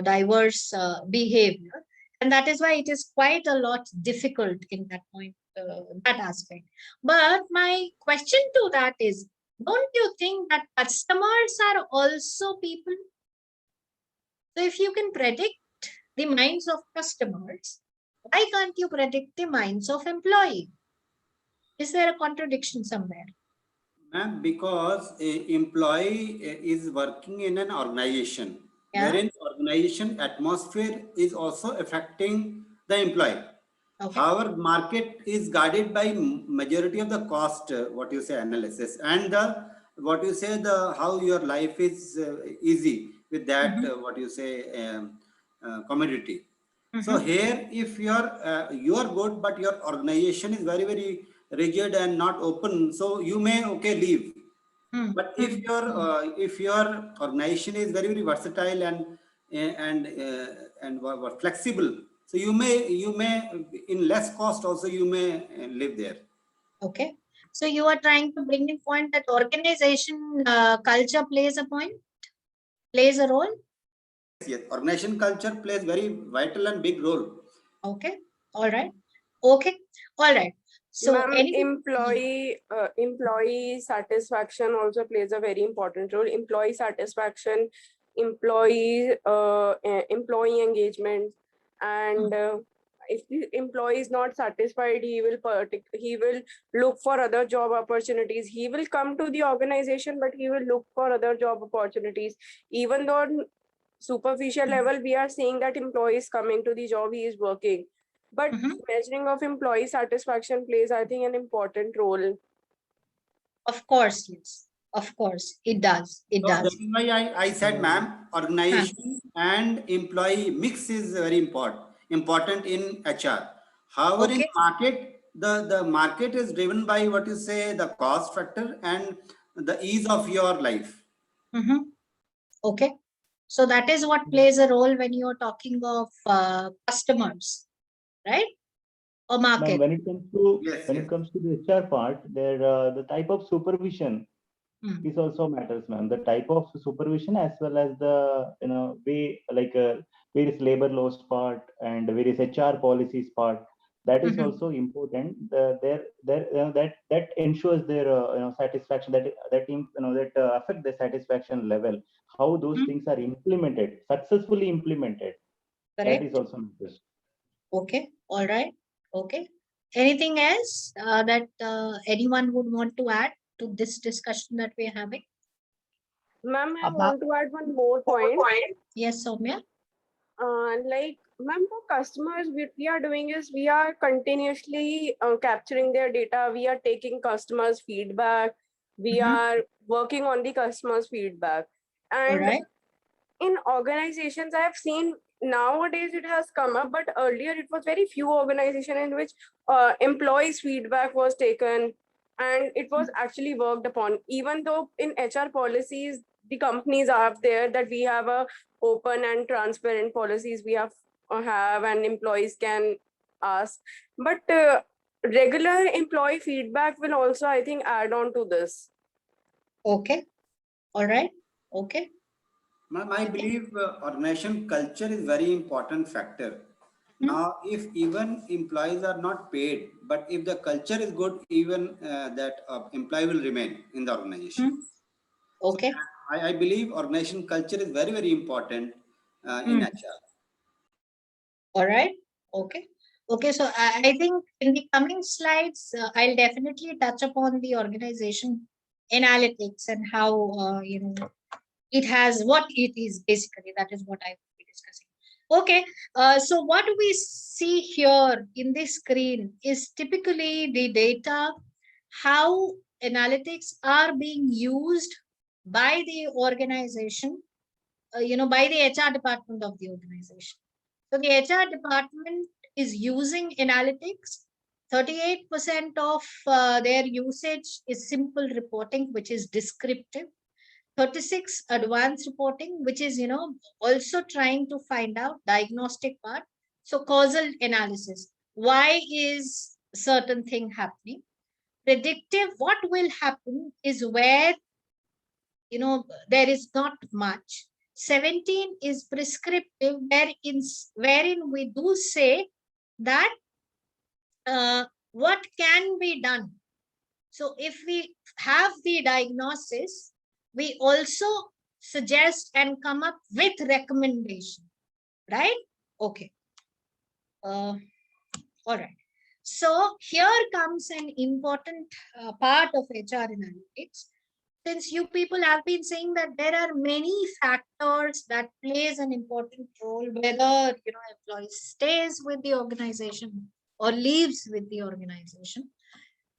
diverse behavior. And that is why it is quite a lot difficult in that point, that aspect. But my question to that is, don't you think that customers are also people? So if you can predict the minds of customers, why can't you predict the minds of employee? Is there a contradiction somewhere? Ma'am, because an employee is working in an organization, wherein organization atmosphere is also affecting the employee. Okay. However, market is guided by majority of the cost, analysis, and how your life is easy with that, commodity. So here, if you are good, but your organization is very, very rigid and not open, so you may leave. But if your organization is very, very versatile and flexible, so you may in less cost also you may live there. Okay. So you are trying to bring in point that organization culture plays a role. Yes, organization culture plays very vital and big role. Okay. All right. Okay. All right. So employee satisfaction also plays a very important role. Employee satisfaction, employee engagement, and if the employee is not satisfied, he will look for other job opportunities. He will come to the organization, but he will look for other job opportunities. Even though on superficial level, we are seeing that employee is coming to the job, he is working. But measuring of employee satisfaction plays, I think, an important role. Of course, yes. Of course, it does. It So does. that is why I said, ma'am, organization and employee mix is very important in HR. However, in market, the market is driven by what you say, the cost factor and the ease of your life. Okay. So that is what plays a role when you're talking of customers, right? Or market. When it comes to the HR part, there the type of supervision is also matters, ma'am. The type of supervision as well as the way like various labor laws part and various HR policies part, that is also important. That ensures their satisfaction, that affect the satisfaction level. How those things are implemented, successfully implemented. Correct. That is also matters. Okay. All right. Okay. Anything else that anyone would want to add to this discussion that we're having? Ma'am, I want to add one more point. Yes, Soumya. Like, ma'am, for customers, what we are doing is we are continuously capturing their data. We are taking customers' feedback. We are working on the customers' feedback. And in organizations, I have seen nowadays it has come up, but earlier it was very few organizations in which employees' feedback was taken and it was actually worked upon. Even though in HR policies, the companies are there that we have a open and transparent policies we have and employees can ask. But regular employee feedback will also, I think, add on to this. Okay. All right. Okay. Ma'am, I believe organization culture is very important factor. Now, if even employees are not paid, but if the culture is good, even that employee will remain in the organization. Okay. So I believe organization culture is very, very important in HR. All right. Okay. Okay. So I think in the coming slides, I'll definitely touch upon the organization analytics and how, it has what it is basically. That is what I will be discussing. Okay. So what we see here in this screen is typically the data, how analytics are being used by the organization, by the HR department of the organization. So the HR department is using analytics. 38% of their usage is simple reporting, which is descriptive. 36 advanced reporting, which is, also trying to find out diagnostic part. So causal analysis. Why is certain thing happening? Predictive, what will happen is where, there is not much. 17 is prescriptive, wherein we do say that what can be done. So if we have the diagnosis, we also suggest and come up with recommendation, right? Okay. All right. So here comes an important part of HR analytics. Since you people have been saying that there are many factors that plays an important role, whether employee stays with the organization or leaves with the organization.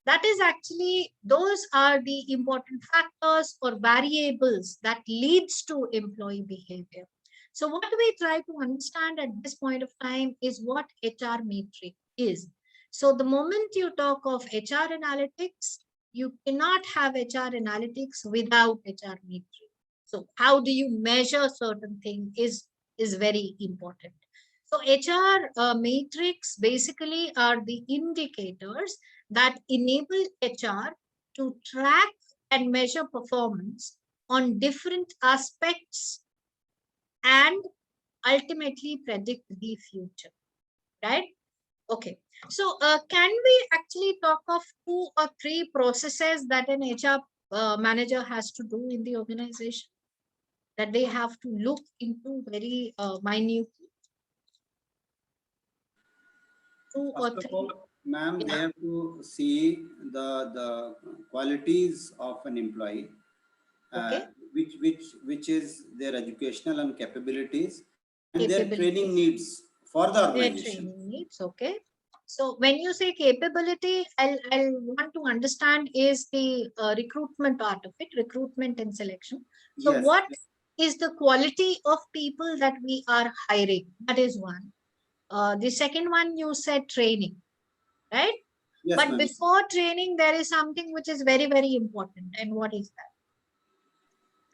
That is actually, those are the important factors or variables that leads to employee behavior. So what we try to understand at this point of time is what HR metric is. So the moment you talk of HR analytics, you cannot have HR analytics without HR metric. So how do you measure certain thing is very important. So HR matrix basically are the indicators that enable HR to track and measure performance on different aspects and ultimately predict the future, right? Okay, so can we actually talk of 2 or 3 processes that an HR manager has to do in the organization that they have to look into very minutely? 2 or First of 3? all, ma'am, Yeah. they have to see the qualities of an employee, Okay. which is their educational and capabilities and their training Capabilities. needs for the Their organization. training needs. Okay. So when you say capability, I'll want to understand is the recruitment part of it, recruitment and selection. So Yes. what is the quality of people that we are hiring? That is one. The second one, you said training, right? Yes, But ma'am. before training, there is something which is very, very important. And what is that?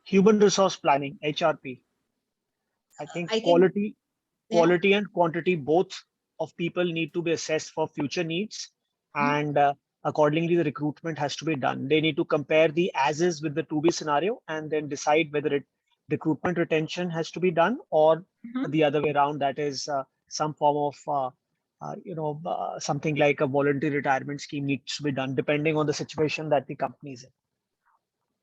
Human resource planning, HRP. I think I think, quality and quantity both of people need to be assessed for future needs, and accordingly the recruitment has to be done. They need to compare the as is with the to be scenario and then decide whether recruitment retention has to be done or the other way around, that is some form of something like a voluntary retirement scheme needs to be done depending on the situation that the company is in.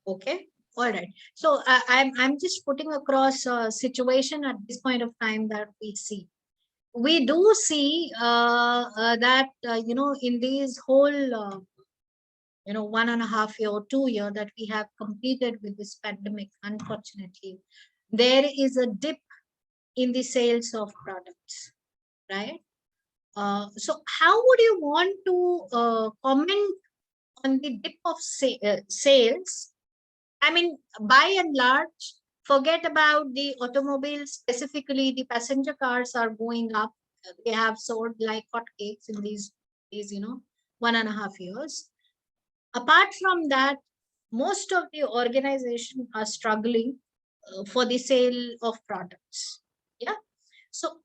Okay. All right. So I'm just putting across a situation at this point of time that we see. We do see that, in these whole, 1.5 year or 2 year that we have completed with this pandemic, unfortunately, there is a dip in the sales of products, right? So how would you want to comment on the dip of sales? I mean, by and large, forget about the automobiles, specifically the passenger cars are going up. They have soared like hotcakes in these 1.5 years. Apart from that, most of the organizations are struggling for the sale of products. Yeah. So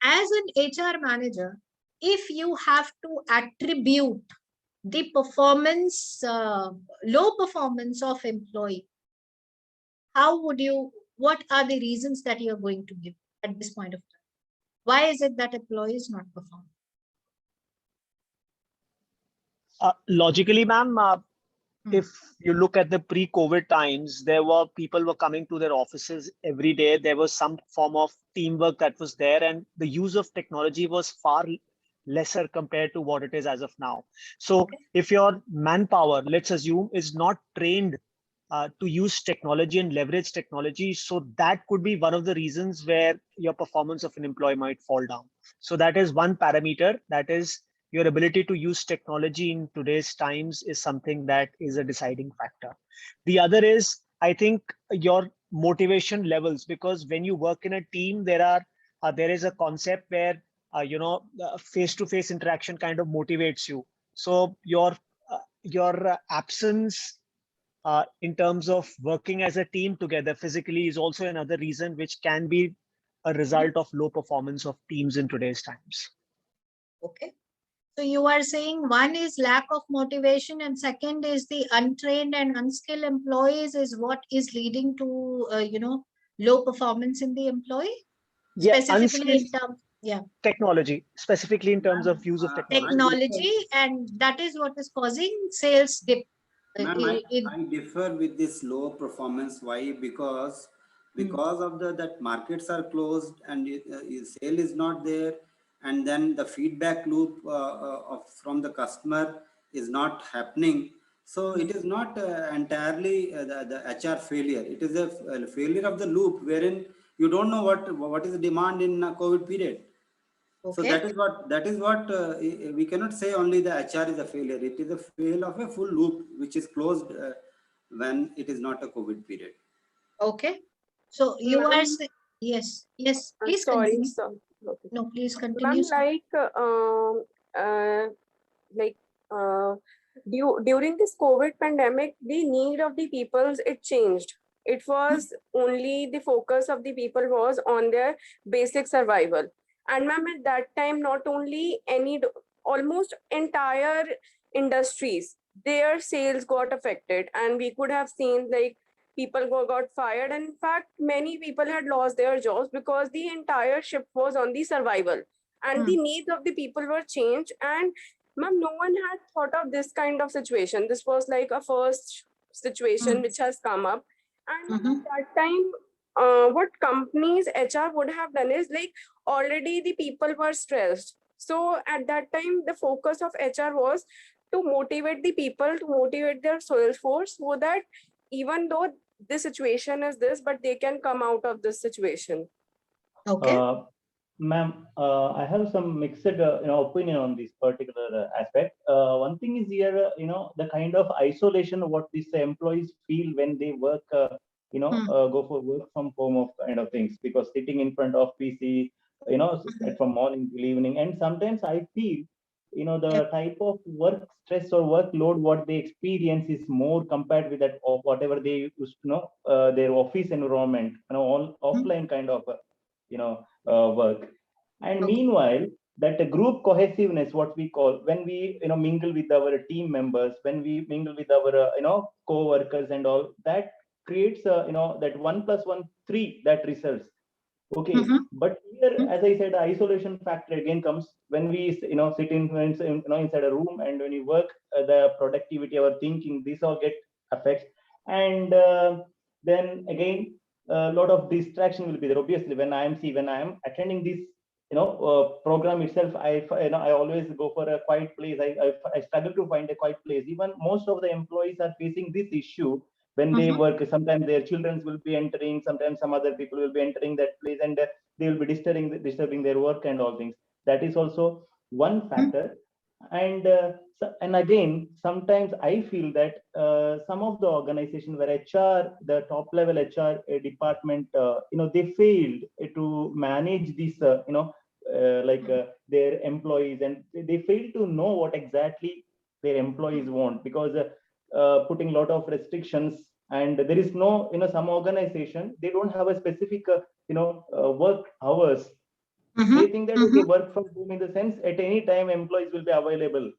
as an HR manager, if you have to attribute the performance, low performance of employee, what are the reasons that you're going to give at this point of time? Why is it that employee is not performing? Logically, ma'am, if you look at the pre-COVID times, people were coming to their offices every day. There was some form of teamwork that was there, and the use of technology was far lesser compared to what it is as of now. So if your manpower, let's assume, is not trained to use technology and leverage technology, so that could be one of the reasons where your performance of an employee might fall down. So that is one parameter, that is your ability to use technology in today's times is something that is a deciding factor. The other is, I think, your motivation levels, because when you work in a team, there is a concept where face-to-face interaction kind of motivates you. So your absence in terms of working as a team together physically is also another reason which can be a result of low performance of teams in today's times. Okay. So you are saying one is lack of motivation and second is the untrained and unskilled employees is what is leading to, low performance in the employee? Yeah, specifically in terms, technology, specifically in terms of use of technology, and that is what is causing sales dip. Ma'am, I differ with this low performance. Why? Because of that markets are closed and sale is not there, and then the feedback loop from the customer is not happening. So it is not entirely the HR failure. It is a failure of the loop wherein you don't know what is the demand in COVID period. So that is what we cannot say only the HR is a failure. It is a fail of a full loop which is closed when it is not a COVID period. Okay. So you are saying, yes, please sorry, continue. sir. Okay. No, please continue. During this COVID pandemic, the need of the peoples, it changed. It was only the focus of the people was on their basic survival. And ma'am, at that time, not only almost entire industries, their sales got affected, and we could have seen like people got fired. And in fact, many people had lost their jobs because the entire shift was on the survival, and the needs of the people were changed. And ma'am, no one had thought of this kind of situation. This was like a first situation which has come up. And at that time, what companies HR would have done is like already the people were stressed. So at that time, the focus of HR was to motivate the people, to motivate their sales force, so that even though the situation is this, but they can come out of this situation. Okay. Ma'am, I have some mixed opinion on this particular aspect. One thing is here, the kind of isolation what these employees feel when they work, go for work from home of kind of things, because sitting in front of PC, from morning till evening, and sometimes I feel, the type of work stress or workload what they experience is more compared with that of whatever they used to know, their office environment, all offline kind of work. And meanwhile, that group cohesiveness, what we call, when we mingle with our team members, when we mingle with our co-workers and all, that creates that 1+1 3 that results. Okay, but here, as I said, the isolation factor again comes when we sit inside a room, and when you work, the productivity, our thinking, these all get affects. And then again, a lot of distraction will be there. Obviously, when I am attending this program itself, I always go for a quiet place. I struggle to find a quiet place. Even most of the employees are facing this issue when they work. Sometimes their children will be entering, sometimes some other people will be entering that place, and they will be disturbing their work and all things. That is also one factor. And and again, sometimes I feel that some of the organization where HR, the top level HR department, they failed to manage this, their employees, and they fail to know what exactly their employees want, because putting a lot of restrictions, and there is no, some organization, they don't have a specific, work hours. They think that okay, work from home in the sense at any time employees will be available.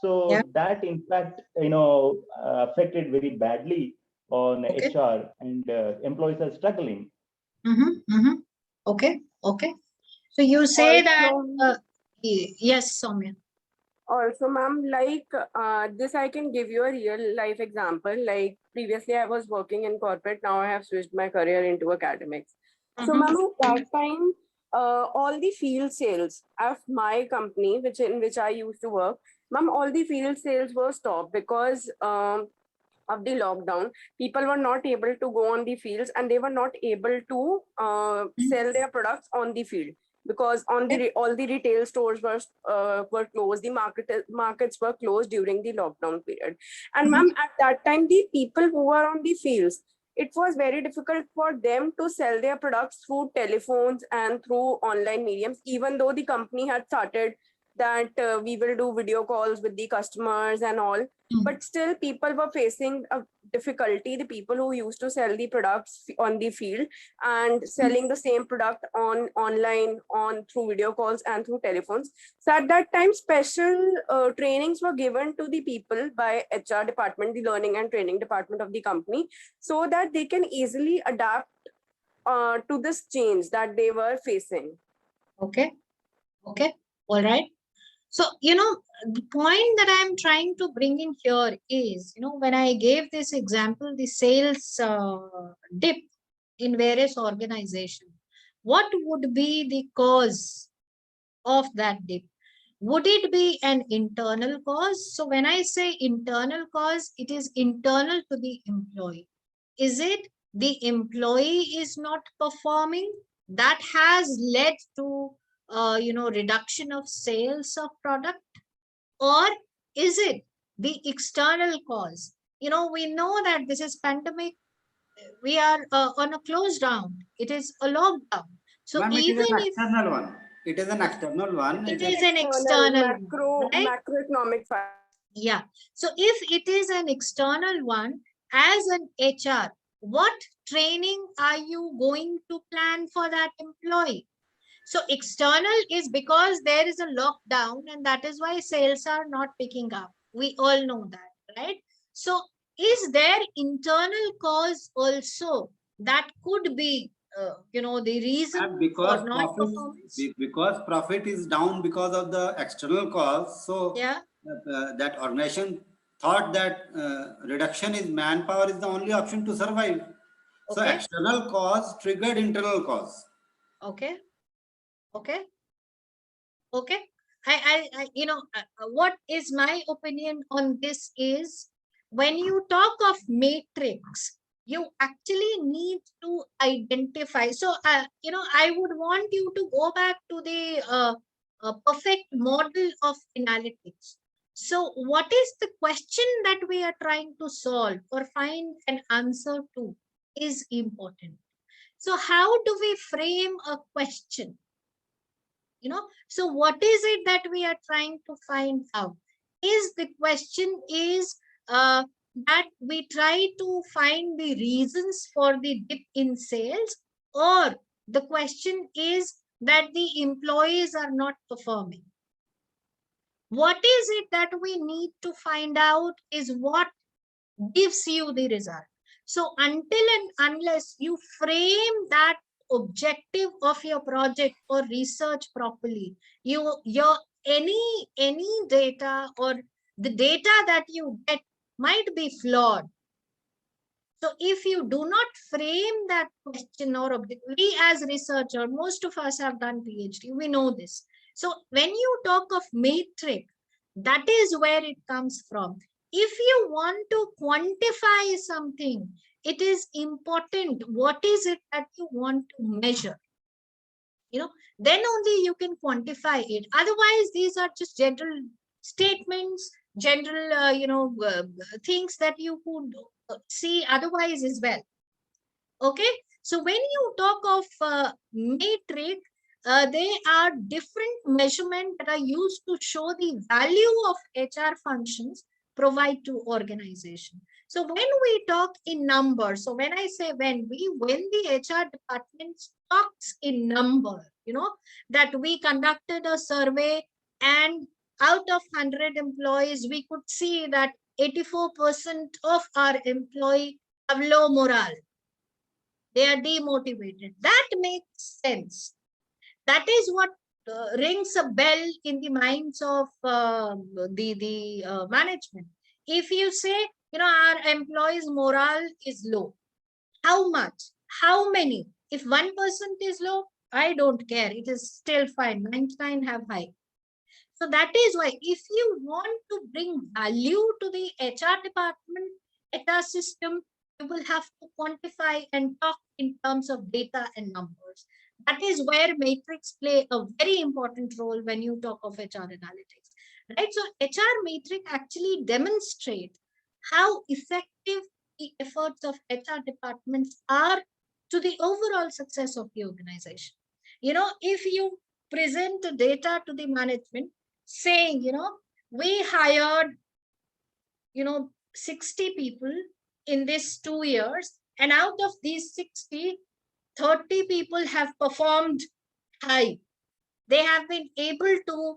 So that impact, affected very badly on HR, and employees are struggling. Okay. So you say that, yes, Soumya. Also, ma'am, like this, I can give you a real life example. Like previously, I was working in corporate. Now I have switched my career into academics. So, ma'am, at that time, all the field sales of my company, in which I used to work, ma'am, all the field sales were stopped because of the lockdown. People were not able to go on the fields, and they were not able to sell their products on the field, because on the all the retail stores were closed. The markets were closed during the lockdown period. And ma'am, at that time, the people who were on the fields, it was very difficult for them to sell their products through telephones and through online mediums, even though the company had started that we will do video calls with the customers and all. But still, people were facing a difficulty, the people who used to sell the products on the field and selling the same product online through video calls and through telephones. So at that time, special trainings were given to the people by HR department, the learning and training department of the company, so that they can easily adapt to this change that they were facing. Okay. All right. So, the point that I'm trying to bring in here is, when I gave this example, the sales dip in various organizations, what would be the cause of that dip? Would it be an internal cause? So when I say internal cause, it is internal to the employee. Is it the employee is not performing that has led to reduction of sales of product? Or is it the external cause? We know that this is pandemic. We are on a closed down. It is a lockdown. So Ma'am, even it is an if external one. It is an external one. it is an external macroeconomic factor. Yeah. So if it is an external one, as an HR, what training are you going to plan for that employee? So external is because there is a lockdown, and that is why sales are not picking up. We all know that, right? So is there internal cause also that could be, the reason because for not performance? Because profit is down because of the external cause. So yeah, that organization thought that reduction in manpower is the only option to survive. So external cause triggered internal cause. Okay. what is my opinion on this is, when you talk of matrix, you actually need to identify. So, I would want you to go back to the perfect model of analytics. So what is the question that we are trying to solve or find an answer to is important. So how do we frame a question? So what is it that we are trying to find out? Is the question is that we try to find the reasons for the dip in sales, or the question is that the employees are not performing? What is it that we need to find out is what gives you the result. So until and unless you frame that objective of your project or research properly, your any data or the data that you get might be flawed. So if you do not frame that question or objective, we as researcher, most of us have done PhD, we know this. So when you talk of matrix, that is where it comes from. If you want to quantify something, it is important. What is it that you want to measure? Then only you can quantify it. Otherwise, these are just general statements, general, things that you could see otherwise as well. Okay. So when you talk of matrix, they are different measurements that are used to show the value of HR functions provide to organization. So when we talk in numbers, so when I say when the HR department talks in number, that we conducted a survey and out of 100 employees, we could see that 84% of our employees have low morale. They are demotivated. That makes sense. That is what rings a bell in the minds of the management. If you say, our employees' morale is low, how much? How many? If 1% is low, I don't care. It is still fine. 99 have high. So that is why if you want to bring value to the HR department, HR system, you will have to quantify and talk in terms of data and numbers. That is where matrix play a very important role when you talk of HR analytics, right? So HR matrix actually demonstrate how effective the efforts of HR departments are to the overall success of the organization. If you present the data to the management saying, we hired, 60 people in this 2 years, and out of these 60, 30 people have performed high. They have been able to,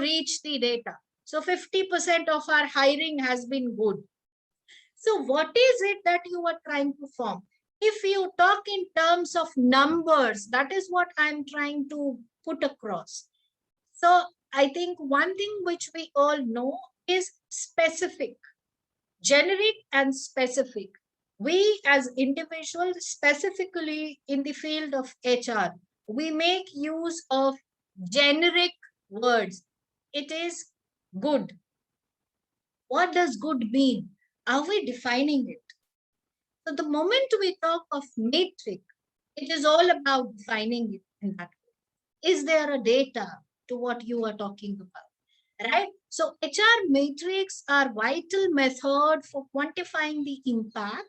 reach the data. So 50% of our hiring has been good. So what is it that you are trying to form? If you talk in terms of numbers, that is what I'm trying to put across. So I think one thing which we all know is specific, generic and specific. We as individuals, specifically in the field of HR, we make use of generic words. It is good. What does good mean? Are we defining it? So the moment we talk of matrix, it is all about defining it in that way. Is there a data to what you are talking about, right? So HR matrix are vital method for quantifying the impact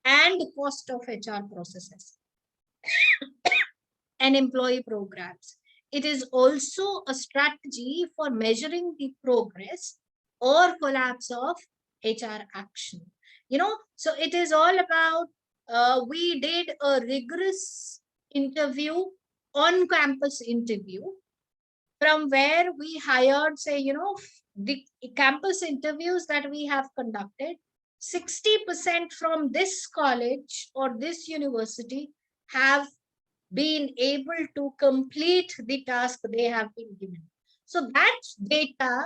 and the cost of HR processes and employee programs. It is also a strategy for measuring the progress or collapse of HR action. So it is all about, we did a rigorous interview, on-campus interview, from where we hired, say, the campus interviews that we have conducted, 60% from this college or this university have been able to complete the task they have been given. So that data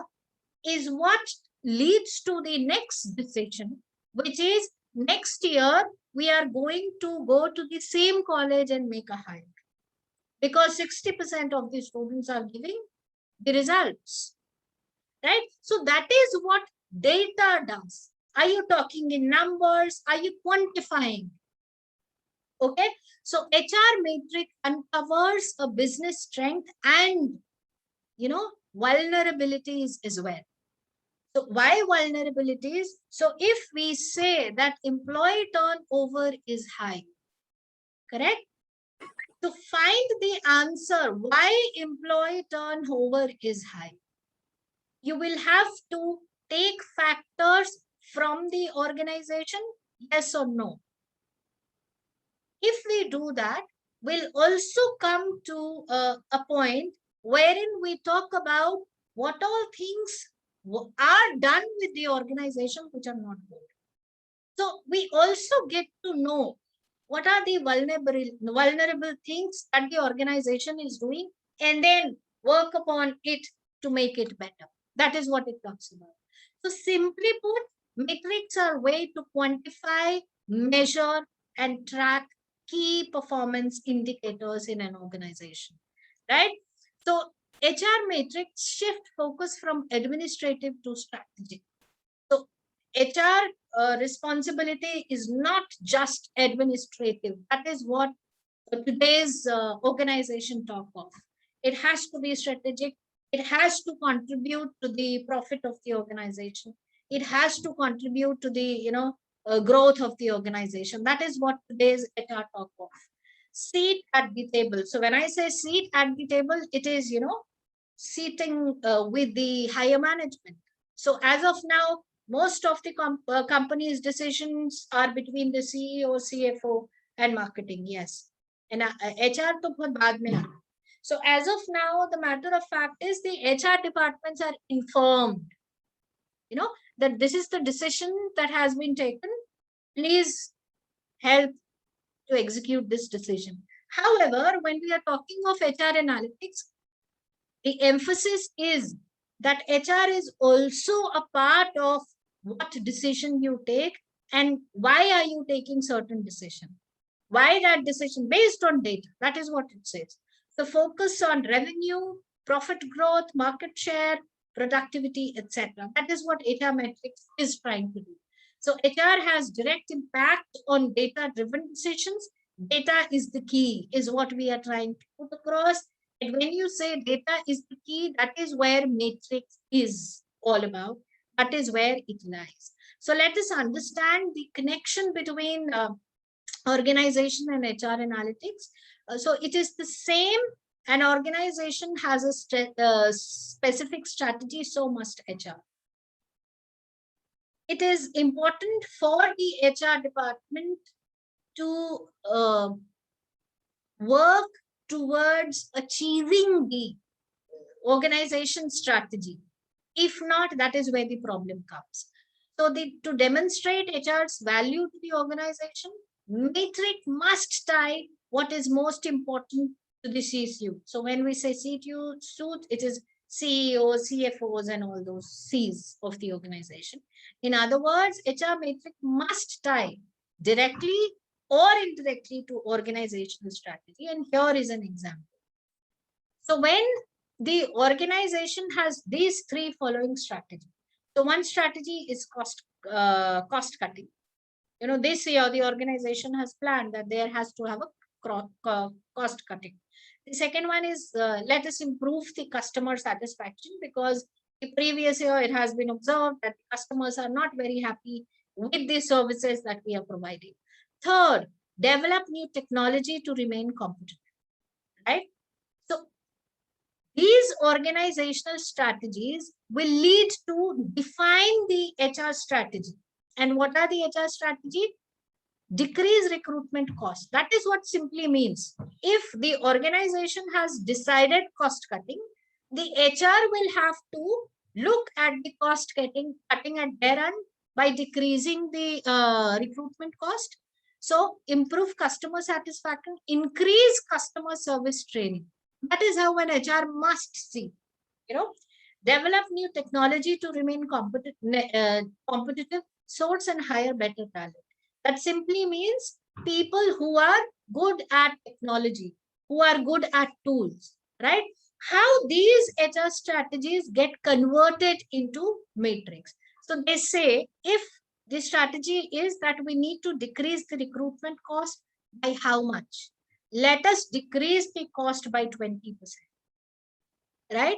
is what leads to the next decision, which is next year we are going to go to the same college and make a hire, because 60% of the students are giving the results, right? So that is what data does. Are you talking in numbers? Are you quantifying? Okay, so HR matrix uncovers a business strength and, vulnerabilities as well. So why vulnerabilities? So if we say that employee turnover is high, correct? To find the answer why employee turnover is high, you will have to take factors from the organization, yes or no. If we do that, we'll also come to a point wherein we talk about what all things are done with the organization which are not good. So we also get to know what are the vulnerable things that the organization is doing, and then work upon it to make it better. That is what it talks about. So simply put, metrics are a way to quantify, measure, and track key performance indicators in an organization, right? So HR matrix shift focus from administrative to strategic. So HR responsibility is not just administrative. That is what today's organization talk of. It has to be strategic. It has to contribute to the profit of the organization. It has to contribute to the growth of the organization. That is what today's HR talk of. Seat at the table. So when I say seat at the table, it is seating with the higher management. So as of now, most of the company's decisions are between the CEO, CFO, and marketing. Yes, and HR to baad mein. So as of now, the matter of fact is the HR departments are informed, that this is the decision that has been taken. Please help to execute this decision. However, when we are talking of HR analytics, the emphasis is that HR is also a part of what decision you take and why are you taking certain decision. Why that decision? Based on data. That is what it says. So focus on revenue, profit growth, market share, productivity, etc. That is what HR metrics is trying to do. So HR has direct impact on data-driven decisions. Data is the key, is what we are trying to put across. And when you say data is the key, that is where matrix is all about. That is where it lies. So let us understand the connection between organization and HR analytics. So it is the same. An organization has a specific strategy, so must HR. It is important for the HR department to work towards achieving the organization strategy. If not, that is where the problem comes. So to demonstrate HR's value to the organization, matrix must tie what is most important to the C-suite. So when we say C-suite, it is CEOs, CFOs, and all those C's of the organization. In other words, HR matrix must tie directly or indirectly to organizational strategy. And here is an example. So when the organization has these three following strategies. So one strategy is cost cutting. This year the organization has planned that there has to have a cost cutting. The second one is let us improve the customer satisfaction, because the previous year it has been observed that customers are not very happy with the services that we are providing. Third, develop new technology to remain competitive, right? So these organizational strategies will lead to define the HR strategy. And what are the HR strategy? Decrease recruitment cost. That is what simply means. If the organization has decided cost cutting, the HR will have to look at the cost cutting at their end by decreasing the recruitment cost. So improve customer satisfaction, increase customer service training. That is how an HR must see. Develop new technology to remain competitive, source and hire better talent. That simply means people who are good at technology, who are good at tools, right? how these HR strategies get converted into matrix. So they say if the strategy is that we need to decrease the recruitment cost by how much? Let us decrease the cost by 20%, right?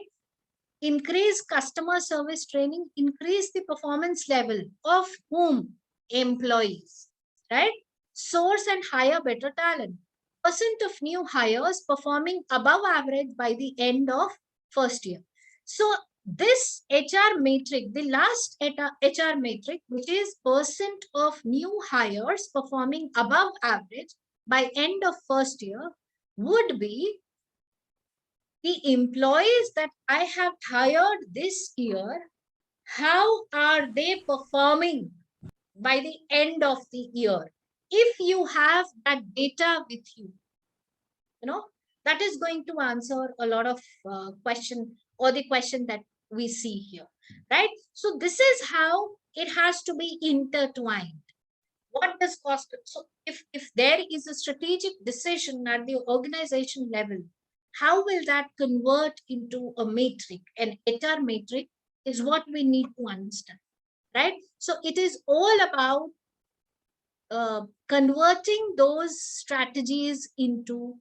Increase customer service training, increase the performance level of whom? Employees, right? Source and hire better talent. Percent of new hires performing above average by the end of first year. So this HR matrix, the last HR matrix, which is percent of new hires performing above average by end of first year, would be the employees that I have hired this year, how are they performing by the end of the year? If you have that data with you, that is going to answer a lot of question, or the question that we see here, right? So this is how it has to be intertwined. What does cost? So if there is a strategic decision at the organization level, how will that convert into a matrix? An HR matrix is what we need to understand, right? So it is all about converting those strategies into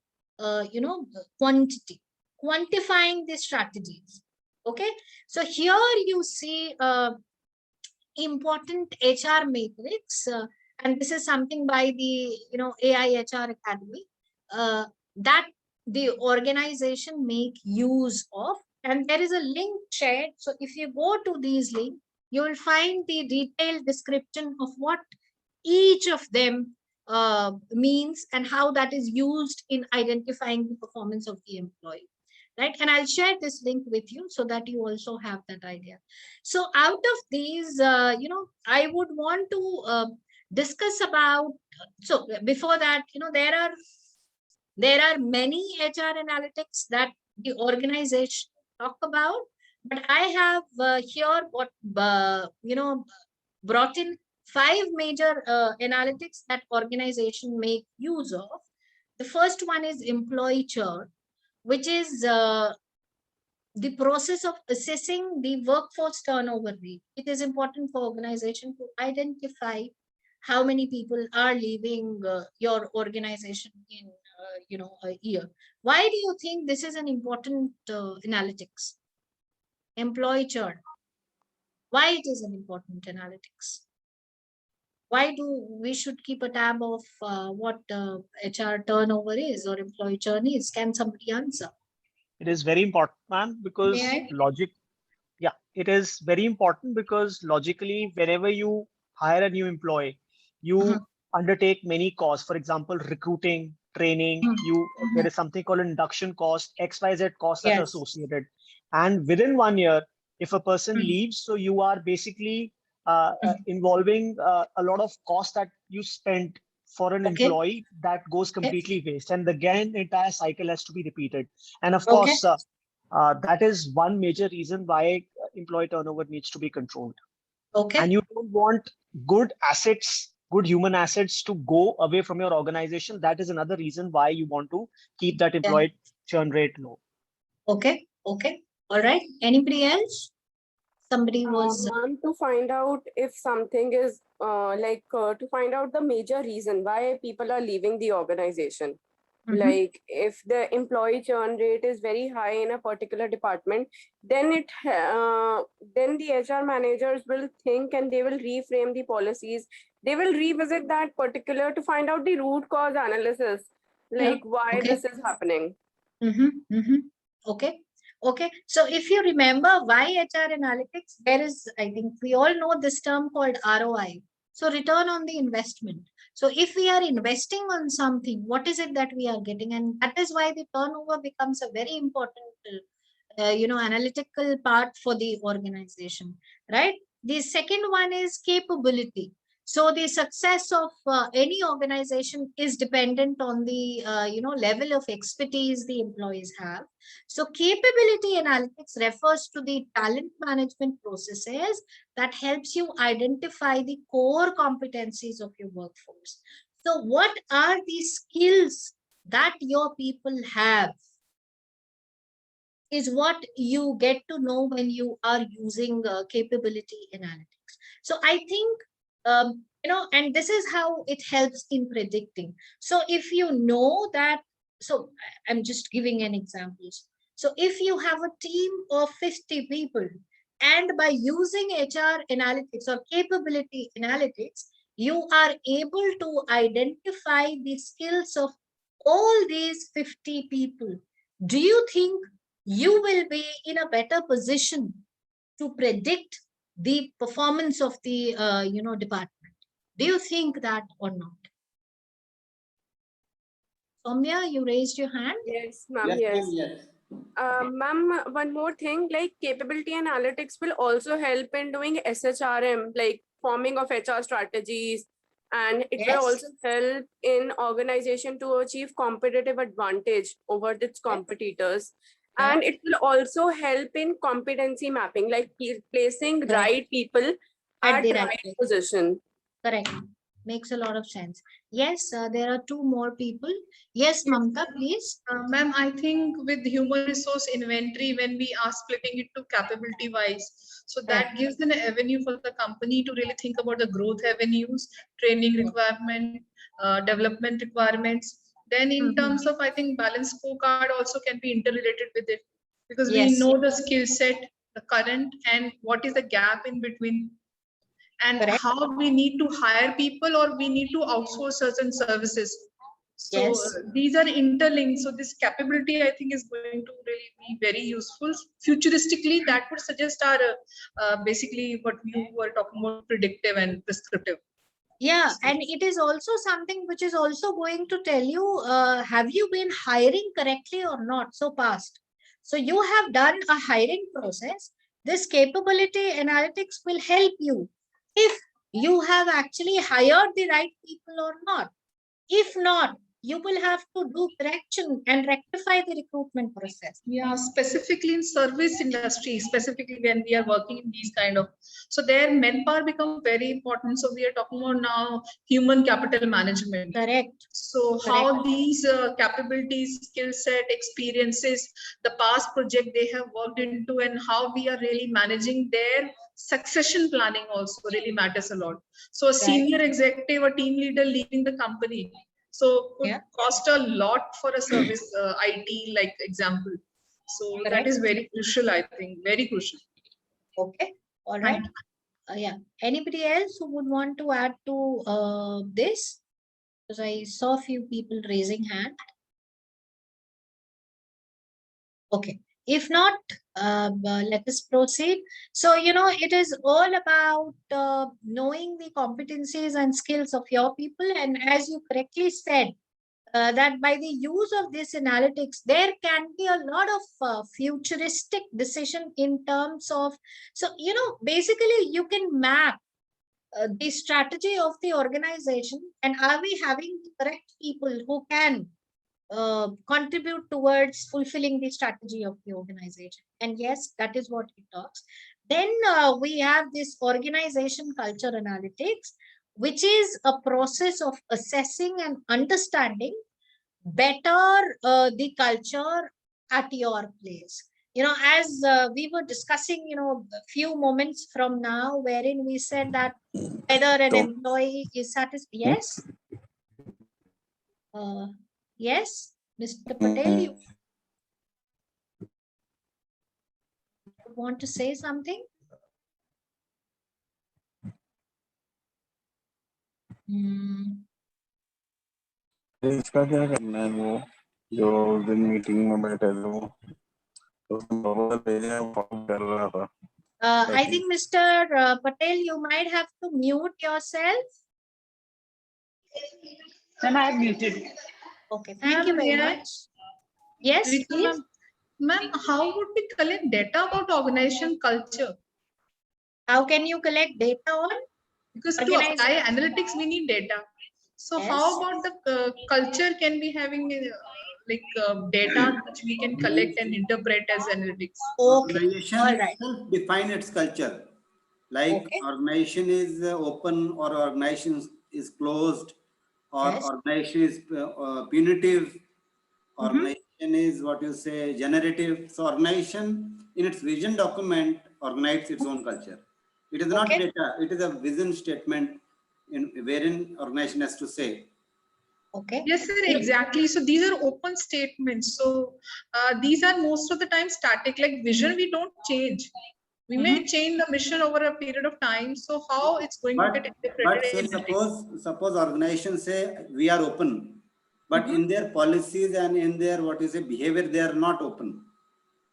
quantity, quantifying the strategies. Okay, so here you see important HR matrix, and this is something by the AIHR Academy that the organization make use of, and there is a link shared. So if you go to these links, you will find the detailed description of what each of them means and how that is used in identifying the performance of the employee, right? And I'll share this link with you so that you also have that idea. So out of these, I would want to discuss about, so before that, there are many HR analytics that the organization talk about, but I have here what brought in 5 major analytics that organization make use of. The first one is employee churn, which is the process of assessing the workforce turnover rate. It is important for organization to identify how many people are leaving your organization in a year. Why do you think this is an important analytics? Employee churn. Why it is an important analytics? Why do we should keep a tab of what HR turnover is or employee churn is? Can somebody answer? It is very important, man, because it is very important because logically, whenever you hire a new employee, you undertake many costs. For example, recruiting, training, there is something called induction cost, XYZ costs that are associated. And within 1 year, if a person leaves, so you are basically involving a lot of cost that you spent for an employee that goes completely waste. And again, entire cycle has to be repeated. And of course, that is one major reason why employee turnover needs to be controlled. And you don't want good assets, good human assets to go away from your organization. That is another reason why you want to keep that employee churn rate low. Okay. All right. Anybody else? Somebody was to find out if something is to find out the major reason why people are leaving the organization. Like if the employee churn rate is very high in a particular department, then then the HR managers will think and they will reframe the policies. They will revisit that particular to find out the root cause analysis, like why this is happening. Okay. So if you remember why HR analytics, there is, I think we all know this term called ROI. So return on the investment. So if we are investing on something, what is it that we are getting? And that is why the turnover becomes a very important, analytical part for the organization, right? The second one is capability. So the success of any organization is dependent on the level of expertise the employees have. So capability analytics refers to the talent management processes that helps you identify the core competencies of your workforce. So what are the skills that your people have? is what you get to know when you are using capability analytics. So I think, and this is how it helps in predicting. So if you know that, so I'm just giving an example. So if you have a team of 50 people, and by using HR analytics or capability analytics, you are able to identify the skills of all these 50 people. Do you think you will be in a better position to predict the performance of the department? Do you think that or not? Soumya, you raised your hand? Yes, ma'am. Yes. Ma'am, one more thing, like capability analytics will also help in doing SHRM, like forming of HR strategies, and it will also help in organization to achieve competitive advantage over its competitors. And it will also help in competency mapping, like placing right people at the right position. Correct. Makes a lot of sense. Yes, there are two more people. Yes, Mamta, please. Ma'am, I think with human resource inventory, when we are splitting it to capability wise, so that gives an avenue for the company to really think about the growth avenues, training requirement, development requirements. Then in terms of, I think balance scorecard also can be interrelated with it, because we know the skill set, the current, and what is the gap in between, and how we need to hire people or we need to outsource certain services. So these are interlinked. So this capability, I think, is going to really be very useful. Futuristically, that would suggest our basically what you were talking about, predictive and prescriptive. Yeah, and it is also something which is also going to tell you, have you been hiring correctly or not? So past. So you have done a hiring process. This capability analytics will help you if you have actually hired the right people or not. If not, you will have to do correction and rectify the recruitment process. Yeah, specifically in service industry, specifically when we are working in these kind of, so their manpower become very important. So we are talking about now human capital management. Correct. So how these capabilities, skill set, experiences, the past project they have worked into, and how we are really managing their succession planning also really matters a lot. So a senior executive or team leader leaving the company, so could cost a lot for a service IT like example. So that is very crucial, I think, very crucial. Okay, all right. Yeah, anybody else who would want to add to this? Because I saw a few people raising hand. Okay, if not, let us proceed. So, it is all about knowing the competencies and skills of your people. And as you correctly said, that by the use of this analytics, there can be a lot of futuristic decision in terms of, so, basically you can map the strategy of the organization, and are we having the correct people who can contribute towards fulfilling the strategy of the organization. And yes, that is what it talks. Then we have this organization culture analytics, which is a process of assessing and understanding better the culture at your place. As we were discussing, a few moments from now, wherein we said that whether an employee is satisfied. Yes. Yes, Mr. Patel, you want to say something? इसका क्या करना है वो जो उस दिन meeting में बैठे थे वो फॉर्म कर रहा था. I think Mr. Patel, you might have to mute yourself. Then I have muted. Okay, thank you very much. Yes, please. Ma'am, how would we collect data about organization culture? How can you collect data on? Because to apply analytics, we need data. So how about the culture can be having data which we can collect and interpret as analytics? Organization itself define its culture. Like organization is open or organization is closed or organization is punitive, organization is what you say generative. So organization in its vision document organizes its own culture. It is not data, it is a vision statement in wherein organization has to say. Okay. Yes, sir, exactly. So these are open statements. So these are most of the time static. Like vision, we don't change. We may change the mission over a period of time. So how it's going to get But interpreted say in suppose organizations say we are open, but in their policies and in their what is a behavior they are not open.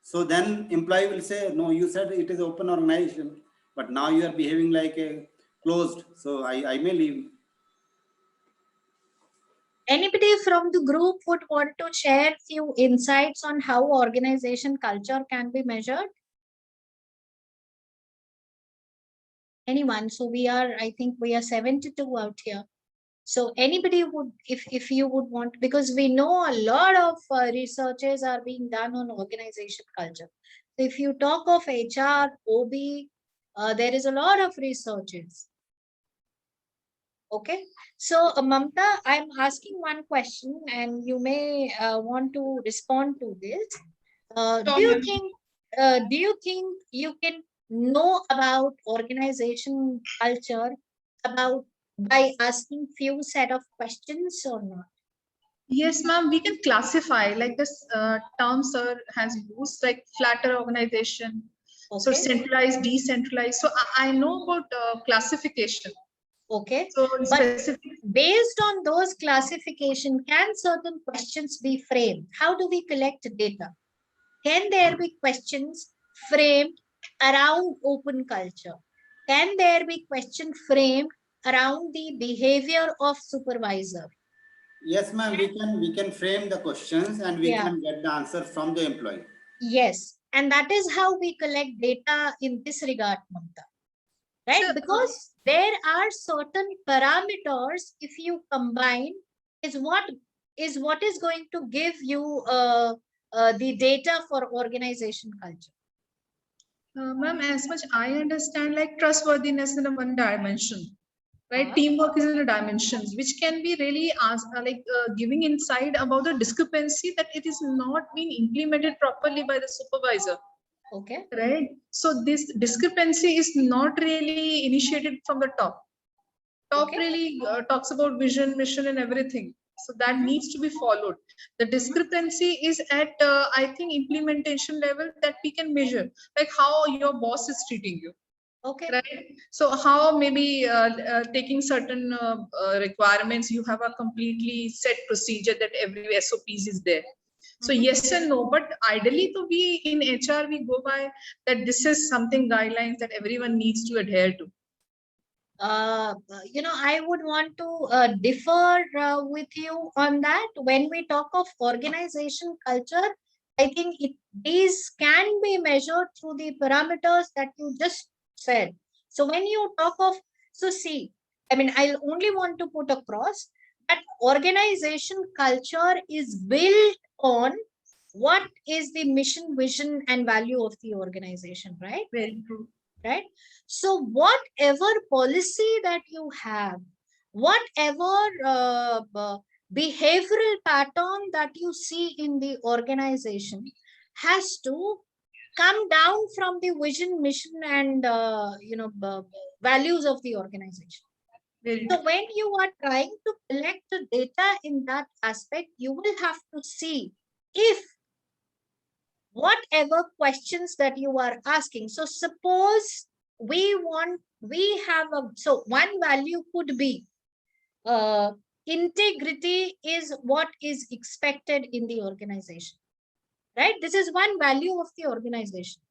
So then employee will say, no, you said it is open organization, but now you are behaving like a closed. So I may leave. Anybody from the group would want to share few insights on how organization culture can be measured? Anyone? So I think we are 72 out here. So anybody would, if you would want, because we know a lot of researches are being done on organization culture. So if you talk of HR, OB, there is a lot of researches. Okay, so Mamta, I'm asking one question and you may want to respond to this. Do you think you can know about organization culture by asking few set of questions or not? Yes, ma'am, we can classify like this term sir has used like flatter organization. So centralized, decentralized. So I know about classification. Okay, so but based on those classification, can certain questions be framed? How do we collect data? Can there be questions framed around open culture? Can there be questions framed around the behavior of supervisor? Yes, ma'am, we can frame the questions and we can get the answer from the employee. Yes, and that is how we collect data in this regard, Mamta. Right? Because there are certain parameters, if you combine, is what is going to give you the data for organization culture. Ma'am, as much I understand, like trustworthiness in a one dimension, right? Teamwork is in a dimension, which can be really giving insight about the discrepancy that it is not being implemented properly by the supervisor. Okay. Right. So this discrepancy is not really initiated from the top. Top really talks about vision, mission, and everything. So that needs to be followed. The discrepancy is at, I think, implementation level that we can measure, like how your boss is treating you. Okay. Right. So how maybe taking certain requirements, you have a completely set procedure that every SOPs is there. So yes and no, but ideally to be in HR, we go by that this is something guidelines that everyone needs to adhere to. I would want to differ with you on that. When we talk of organization culture, I think these can be measured through the parameters that you just said. So when you talk of, I'll only want to put across that organization culture is built on what is the mission, vision, and value of the organization, right? Very true. Right? So whatever policy that you have, whatever behavioral pattern that you see in the organization has to come down from the vision, mission, and values of the organization. So when you are trying to collect the data in that aspect, you will have to see if whatever questions that you are asking. So suppose one value could be integrity is what is expected in the organization, right? This is one value of the organization.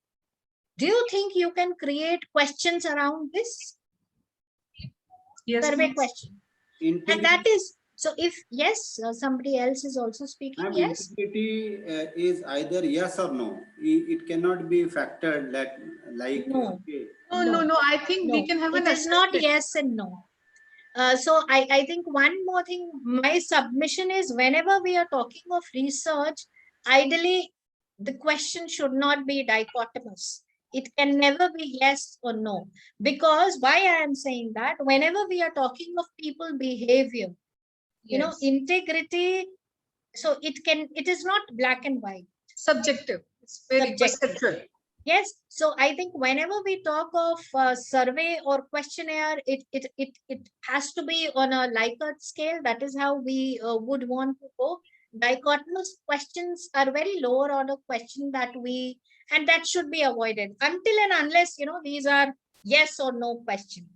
Do you think you can create questions around this? Yes. Survey question. And that is, so if yes, somebody else is also speaking. Yes. Integrity is either yes or no. It cannot be factored like no. Okay. No. I think we can have it is not yes and no. So I think one more thing, my submission is whenever we are talking of research, ideally the question should not be dichotomous. It can never be yes or no. Because why I am saying that, whenever we are talking of people behavior, integrity So it is not black and white. Subjective. It's very perceptual. Yes. So I think whenever we talk of survey or questionnaire, it has to be on a Likert scale. That is how we would want to go. Dichotomous questions are very lower order question and that should be avoided until and unless, these are yes or no question.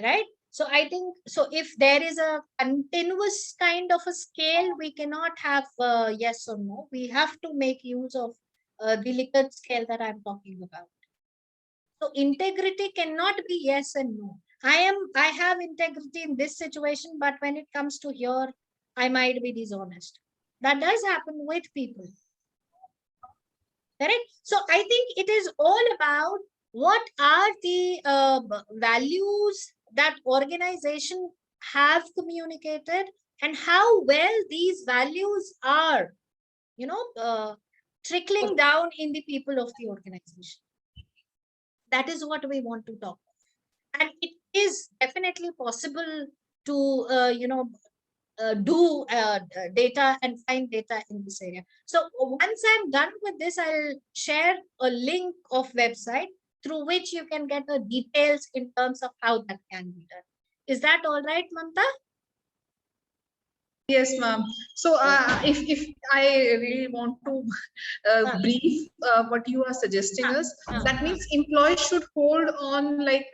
Right? So I think, so if there is a continuous kind of a scale, we cannot have yes or no. We have to make use of the Likert scale that I'm talking about. So integrity cannot be yes and no. I have integrity in this situation, but when it comes to here, I might be dishonest. That does happen with people. Correct? So I think it is all about what are the values that organization have communicated and how well these values are, trickling down in the people of the organization. That is what we want to talk about. And it is definitely possible to, do data and find data in this area. So once I'm done with this, I'll share a link of website through which you can get the details in terms of how that can be done. Is that all right, Mamta? Yes, ma'am. So if I really want to brief what you are suggesting us, that means employees should hold on like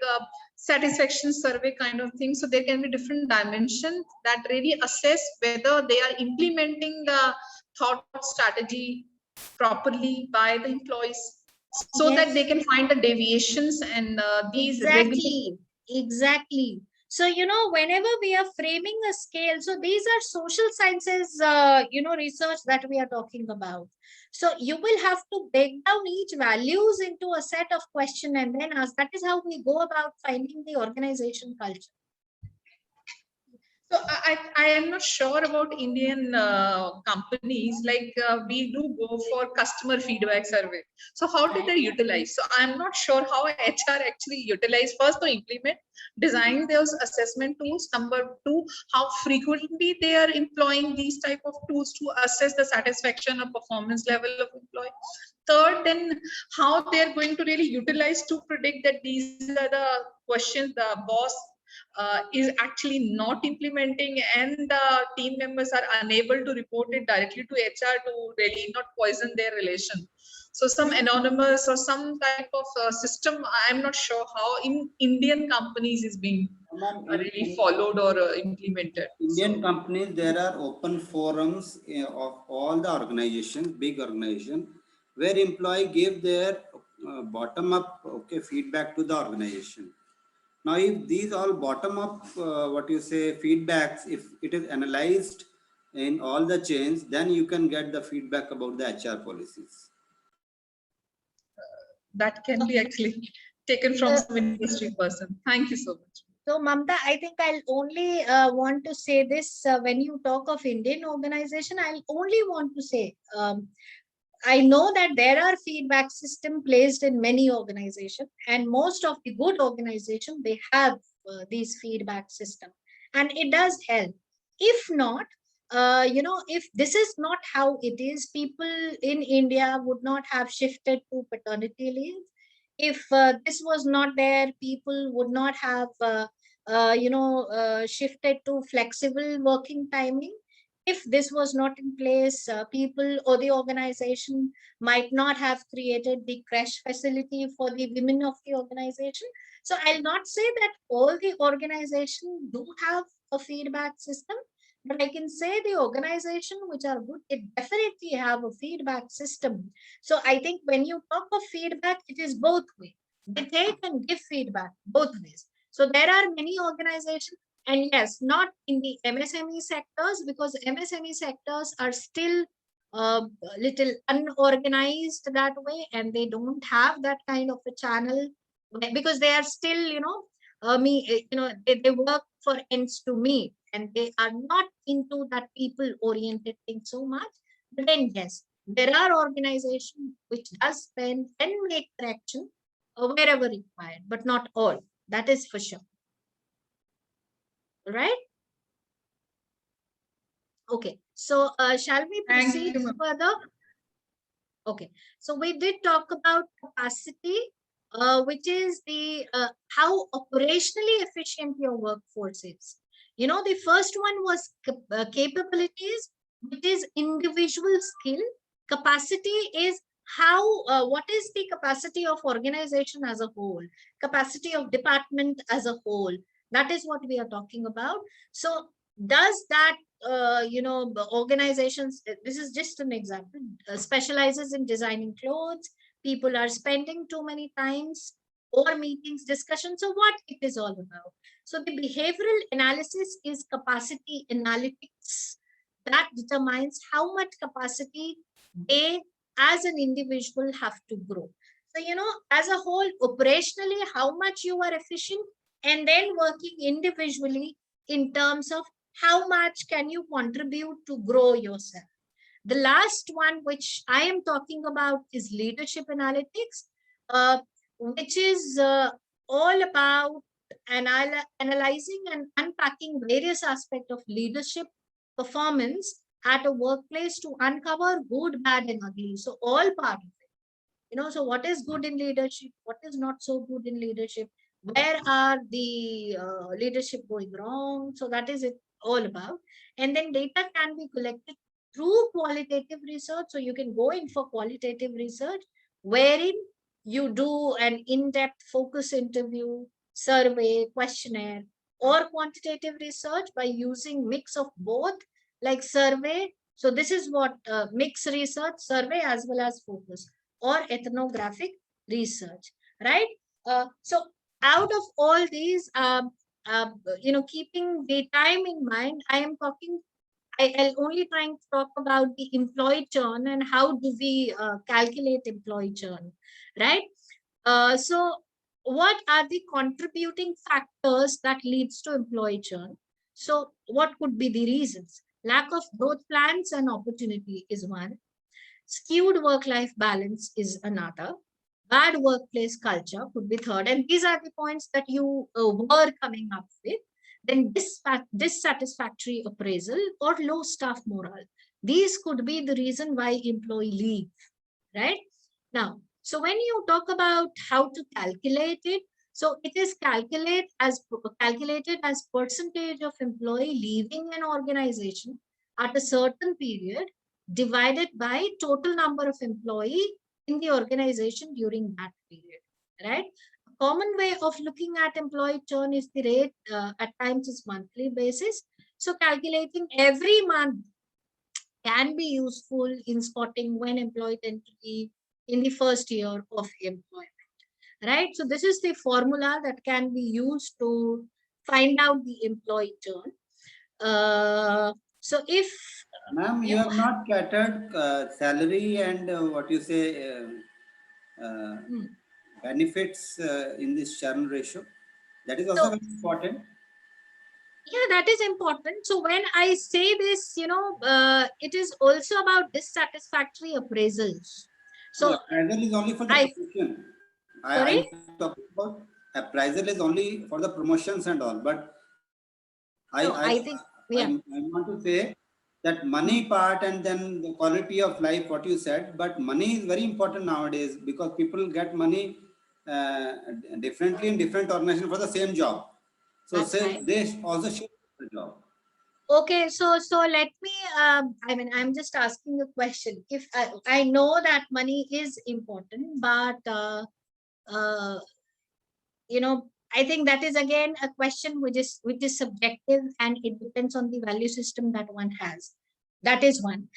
satisfaction survey kind of thing. So there can be different dimensions that really assess whether they are implementing the thought strategy properly by the employees, so that they can find the deviations and these Exactly. So, whenever we are framing a scale, so these are social sciences, research that we are talking about. So you will have to break down each values into a set of questions and then ask. That is how we go about finding the organization culture. So I am not sure about Indian companies, like we do go for customer feedback survey. So how do they utilize? So I'm not sure how HR actually utilize, first to implement, design those assessment tools. Number two, how frequently they are employing these type of tools to assess the satisfaction or performance level of employee. Third, then how they're going to really utilize to predict that these are the questions the boss is actually not implementing and the team members are unable to report it directly to HR to really not poison their relation. So some anonymous or some type of system, I'm not sure how in Indian companies is being really followed or implemented. Indian companies, there are open forums of all the organizations, big organizations, where employee give their bottom-up feedback to the organization. Now, if these all bottom-up, feedbacks, if it is analyzed in all the chains, then you can get the feedback about the HR policies. That can be actually taken from some industry person. Thank you so much. So, Mamta, I think I'll only want to say this when you talk of Indian organization, I'll only want to say, I know that there are feedback system placed in many organizations, and most of the good organizations, they have these feedback system, and it does help. If not, if this is not how it is, people in India would not have shifted to paternity leave. If this was not there, people would not have, shifted to flexible working timing. If this was not in place, people or the organization might not have created the crash facility for the women of the organization. So I'll not say that all the organizations do have a feedback system, but I can say the organization which are good, it definitely have a feedback system. So I think when you talk of feedback, it is both ways. They take and give feedback both ways. So there are many organizations, and yes, not in the MSME sectors, because MSME sectors are still little unorganized that way, and they don't have that kind of a channel, because they are still, they work for ends to meet, and they are not into that people oriented thing so much. But then yes, there are organizations which does spend and make traction wherever required, but not all. That is for sure. Right? Okay, so shall we proceed further? Okay, so we did talk about capacity, which is the how operationally efficient your workforce is. You know, the first one was capabilities, which is individual skill. Capacity is how, what is the capacity of organization as a whole, capacity of department as a whole. That is what we are talking about. So does that the organizations, this is just an example, specializes in designing clothes, people are spending too many times or meetings, discussions, so what it is all about. So the behavioral analysis is capacity analytics that determines how much capacity they as an individual have to grow. So, as a whole, operationally, how much you are efficient, and then working individually in terms of how much can you contribute to grow yourself. The last one, which I am talking about, is leadership analytics, which is all about analyzing and unpacking various aspects of leadership performance at a workplace to uncover good, bad, and ugly. So all part of it. So what is good in leadership? What is not so good in leadership? Where are the leadership going wrong? So that is it all about. And then data can be collected through qualitative research. So you can go in for qualitative research, wherein you do an in-depth focus interview, survey, questionnaire, or quantitative research by using mix of both, like survey. So this is what mixed research, survey as well as focus, or ethnographic research, right? So out of all these, keeping the time in mind, I'll only trying to talk about the employee churn and how do we calculate employee churn, right? So what are the contributing factors that leads to employee churn? So what could be the reasons? Lack of growth plans and opportunity is one. Skewed work-life balance is another. Bad workplace culture could be third. And these are the points that you were coming up with. Then dissatisfactory appraisal or low staff morale. These could be the reason why employee leave, right? Now, so when you talk about how to calculate it, so it is calculated as percentage of employee leaving an organization at a certain period divided by total number of employee in the organization during that period, right? A common way of looking at employee churn is the rate, at times is monthly basis. So calculating every month can be useful in spotting when employee tend to leave in the first year of employment, right? So this is the formula that can be used to find out the employee churn. So if ma'am, you have not catered salary and what you say benefits in this churn ratio. That is also very important. Yeah, that is important. So when I say this, it is also about dissatisfactory appraisals. So appraisal is only for the promotion. Sorry? I'm talking about appraisal is only for the promotions and all, but I want to say that money part and then the quality of life, what you said, but money is very important nowadays because people get money differently in different organizations for the same job. So they also share the job. Okay, so let me, I'm just asking a question. If I know that money is important, but, I think that is again a question which is subjective and it depends on the value system that one has. That is one.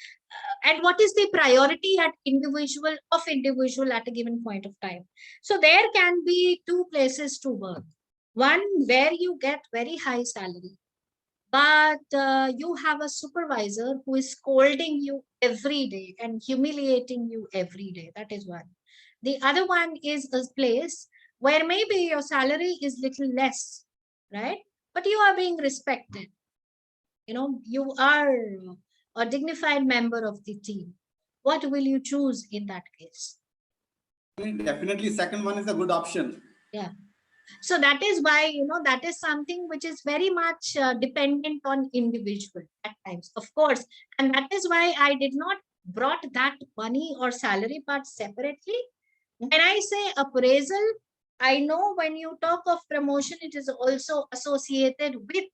And what is the priority at individual at a given point of time? So there can be two places to work. One where you get very high salary, but you have a supervisor who is scolding you every day and humiliating you every day. That is one. The other one is a place where maybe your salary is little less, right? But you are being respected. You are a dignified member of the team. What will you choose in that case? Definitely, second one is a good option. Yeah. So that is why, that is something which is very much dependent on individual at times, of course. And that is why I did not brought that money or salary part separately. When I say appraisal, I know when you talk of promotion, it is also associated with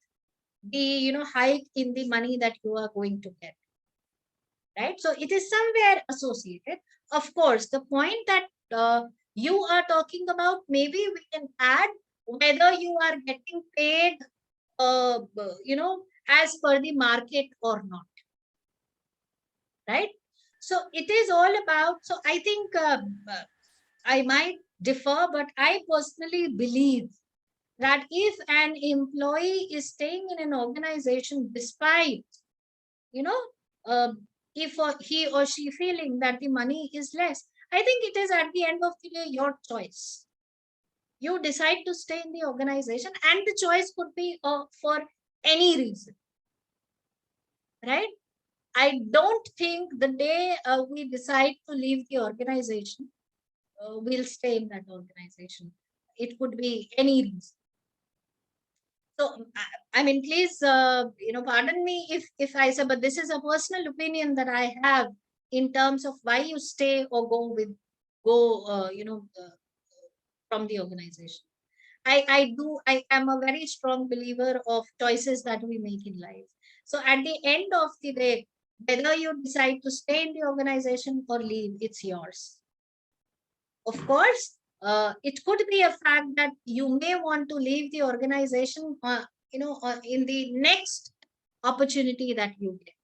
the, hike in the money that you are going to get. Right? So it is somewhere associated. Of course, the point that you are talking about, maybe we can add whether you are getting paid, as per the market or not. Right? So it is all about, so I think I might differ, but I personally believe that if an employee is staying in an organization despite, if he or she feeling that the money is less, I think it is at the end of the day your choice. You decide to stay in the organization, and the choice could be for any reason, right? I don't think the day we decide to leave the organization, we'll stay in that organization. It could be any reason. So, I mean, please, pardon me if I say, but this is a personal opinion that I have in terms of why you stay or go from the organization. I am a very strong believer of choices that we make in life. So at the end of the day, whether you decide to stay in the organization or leave, it's yours. Of course, it could be a fact that you may want to leave the organization, in the next opportunity that you get.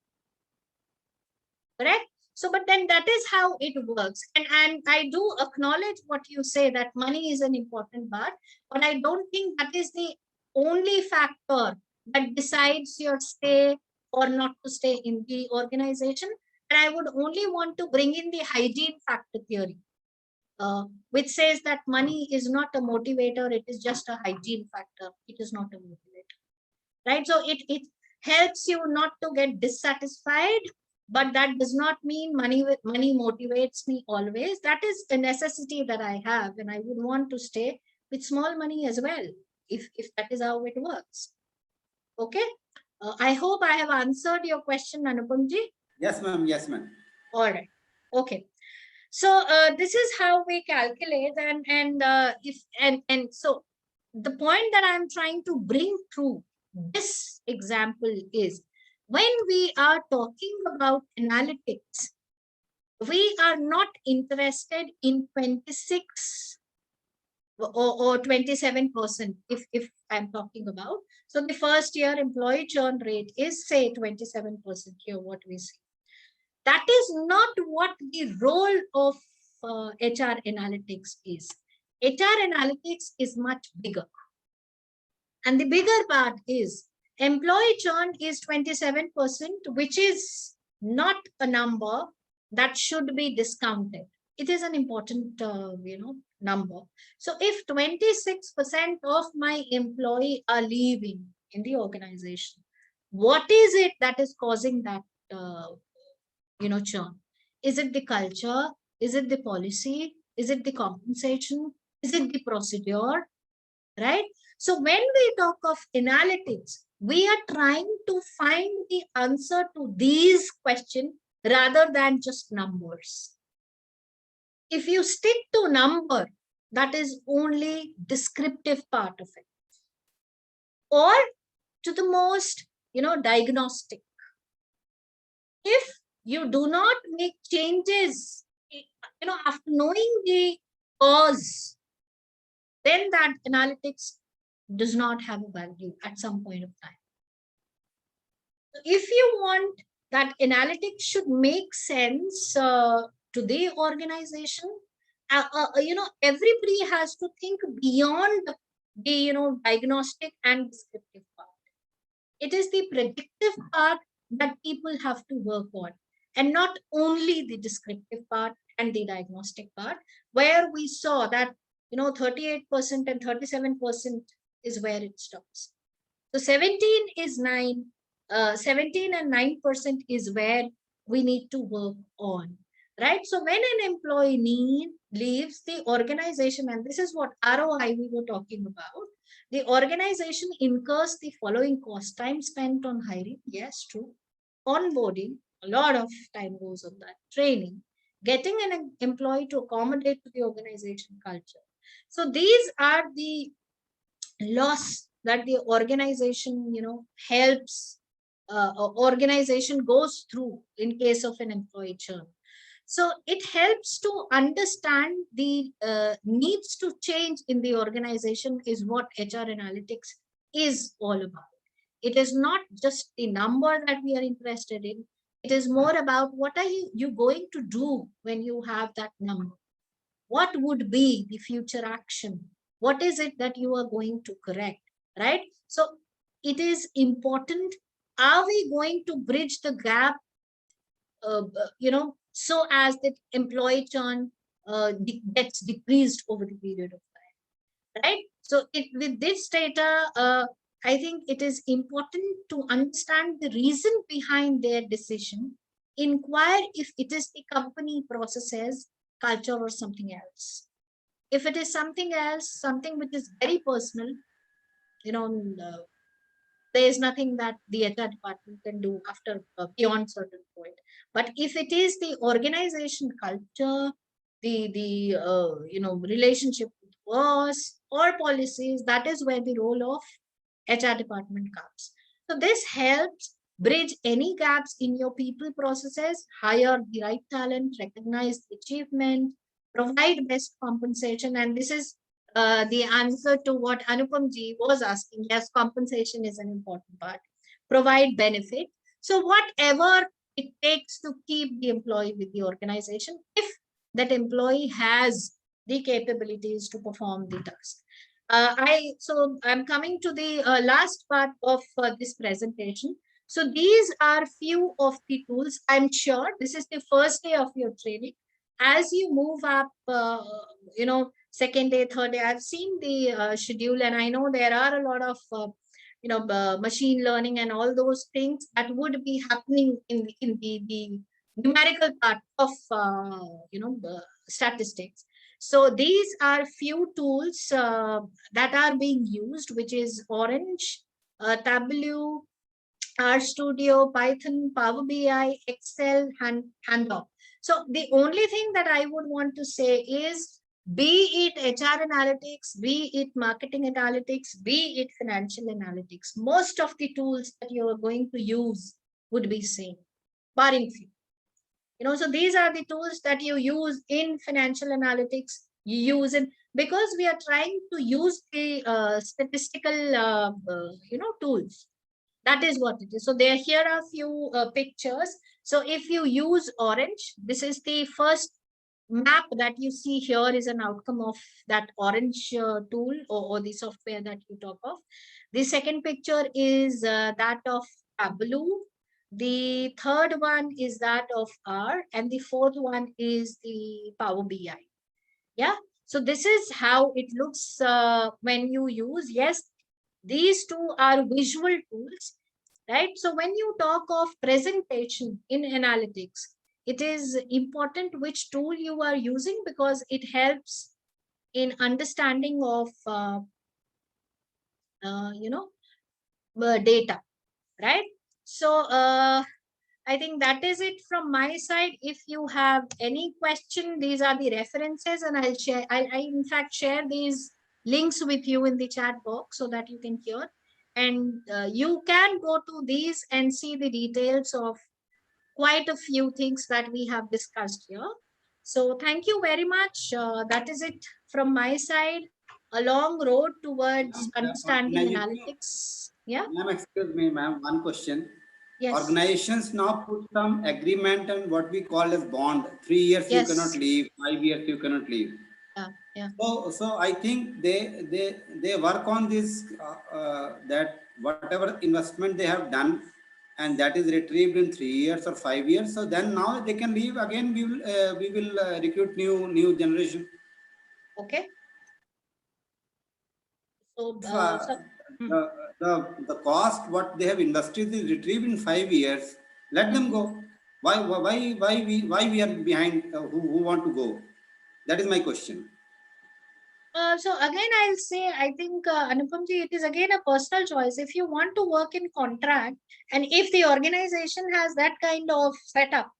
Correct? So, but then that is how it works. And I do acknowledge what you say, that money is an important part, but I don't think that is the only factor that decides your stay or not to stay in the organization. And I would only want to bring in the hygiene factor theory, which says that money is not a motivator, it is just a hygiene factor. It is not a motivator, right? So it helps you not to get dissatisfied, but that does not mean money motivates me always. That is a necessity that I have, and I would want to stay with small money as well, if that is how it works. Okay. I hope I have answered your question, Anupamji. Yes, ma'am. Yes, ma'am. All right. Okay. So this is how we calculate, and so the point that I'm trying to bring through this example is, when we are talking about analytics, we are not interested in 26 or 27%, if I'm talking about. So the first year employee churn rate is, say, 27% here, what we see. That is not what the role of HR analytics is. HR analytics is much bigger. And the bigger part is employee churn is 27%, which is not a number that should be discounted. It is an important, number. So if 26% of my employee are leaving in the organization, what is it that is causing that, churn? Is it the culture? Is it the policy? Is it the compensation? Is it the procedure? Right? So when we talk of analytics, we are trying to find the answer to these questions rather than just numbers. If you stick to number, that is only descriptive part of it. Or to the most, diagnostic. If you do not make changes, after knowing the cause, then that analytics does not have a value at some point of time. So if you want that analytics should make sense to the organization, everybody has to think beyond the, diagnostic and descriptive part. It is the predictive part that people have to work on, and not only the descriptive part and the diagnostic part, where we saw that 38% and 37% is where it stops. So 17 is 9, 17 and 9% is where we need to work on. right? So when an employee leaves the organization, and this is what ROI we were talking about, the organization incurs the following cost: time spent on hiring, yes, true, onboarding, a lot of time goes on that, training, getting an employee to accommodate to the organization culture. So these are the loss that the organization, helps, organization goes through in case of an employee churn. So it helps to understand the needs to change in the organization is what HR analytics is all about. It is not just the number that we are interested in. It is more about what are you going to do when you have that number? What would be the future action? What is it that you are going to correct, right? So it is important. Are we going to bridge the gap, so as that employee churn gets decreased over the period of time, right? So with this data, I think it is important to understand the reason behind their decision, inquire if it is the company processes, culture, or something else. If it is something else, something which is very personal, there is nothing that the HR department can do after beyond certain point. But if it is the organization culture, the relationship with boss or policies, that is where the role of HR department comes. So this helps bridge any gaps in your people processes, hire the right talent, recognize the achievement, provide best compensation. And this is the answer to what Anupam ji was asking. Yes, compensation is an important part. Provide benefit. So whatever it takes to keep the employee with the organization, if that employee has the capabilities to perform the task. So I'm coming to the last part of this presentation. So these are few of the tools. I'm sure this is the first day of your training. As you move up, second day, third day, I've seen the schedule, and I know there are a lot of machine learning and all those things that would be happening in the numerical part of statistics. So these are few tools that are being used, which is Orange, Tableau, RStudio, Python, Power BI, Excel, and Handoff. So the only thing that I would want to say is, be it HR analytics, be it marketing analytics, be it financial analytics, most of the tools that you are going to use would be same, barring few. So these are the tools that you use in financial analytics, you use it because we are trying to use the statistical, tools. That is what it is. So here are a few pictures. So if you use Orange, this is the first map that you see here is an outcome of that Orange tool or the software that you talk of. The second picture is that of Tableau. The third one is that of R, and the fourth one is the Power BI. Yeah. So this is how it looks when you use. Yes, these two are visual tools, right? So when you talk of presentation in analytics, it is important which tool you are using because it helps in understanding of, data, right? So I think that is it from my side. If you have any question, these are the references, and I'll share. I in fact share these links with you in the chat box so that you can hear. And you can go to these and see the details of quite a few things that we have discussed here. So thank you very much. That is it from my side. A long road towards understanding analytics. Yeah. Ma'am, excuse me, ma'am. One question. Yes. Organizations now put some agreement and what we call as bond. 3 years Yes. you cannot leave. 5 years you cannot leave. Yeah. So I think they work on this that whatever investment they have done and that is retrieved in 3 years or 5 years. So then now they can leave again. We will recruit new generation. Okay. So, the cost what they have invested is retrieved in 5 years. Let them go. Why we are behind who want to go? That is my question. So again, I'll say, I think, Anupamji, it is again a personal choice. If you want to work in contract, and if the organization has that kind of setup,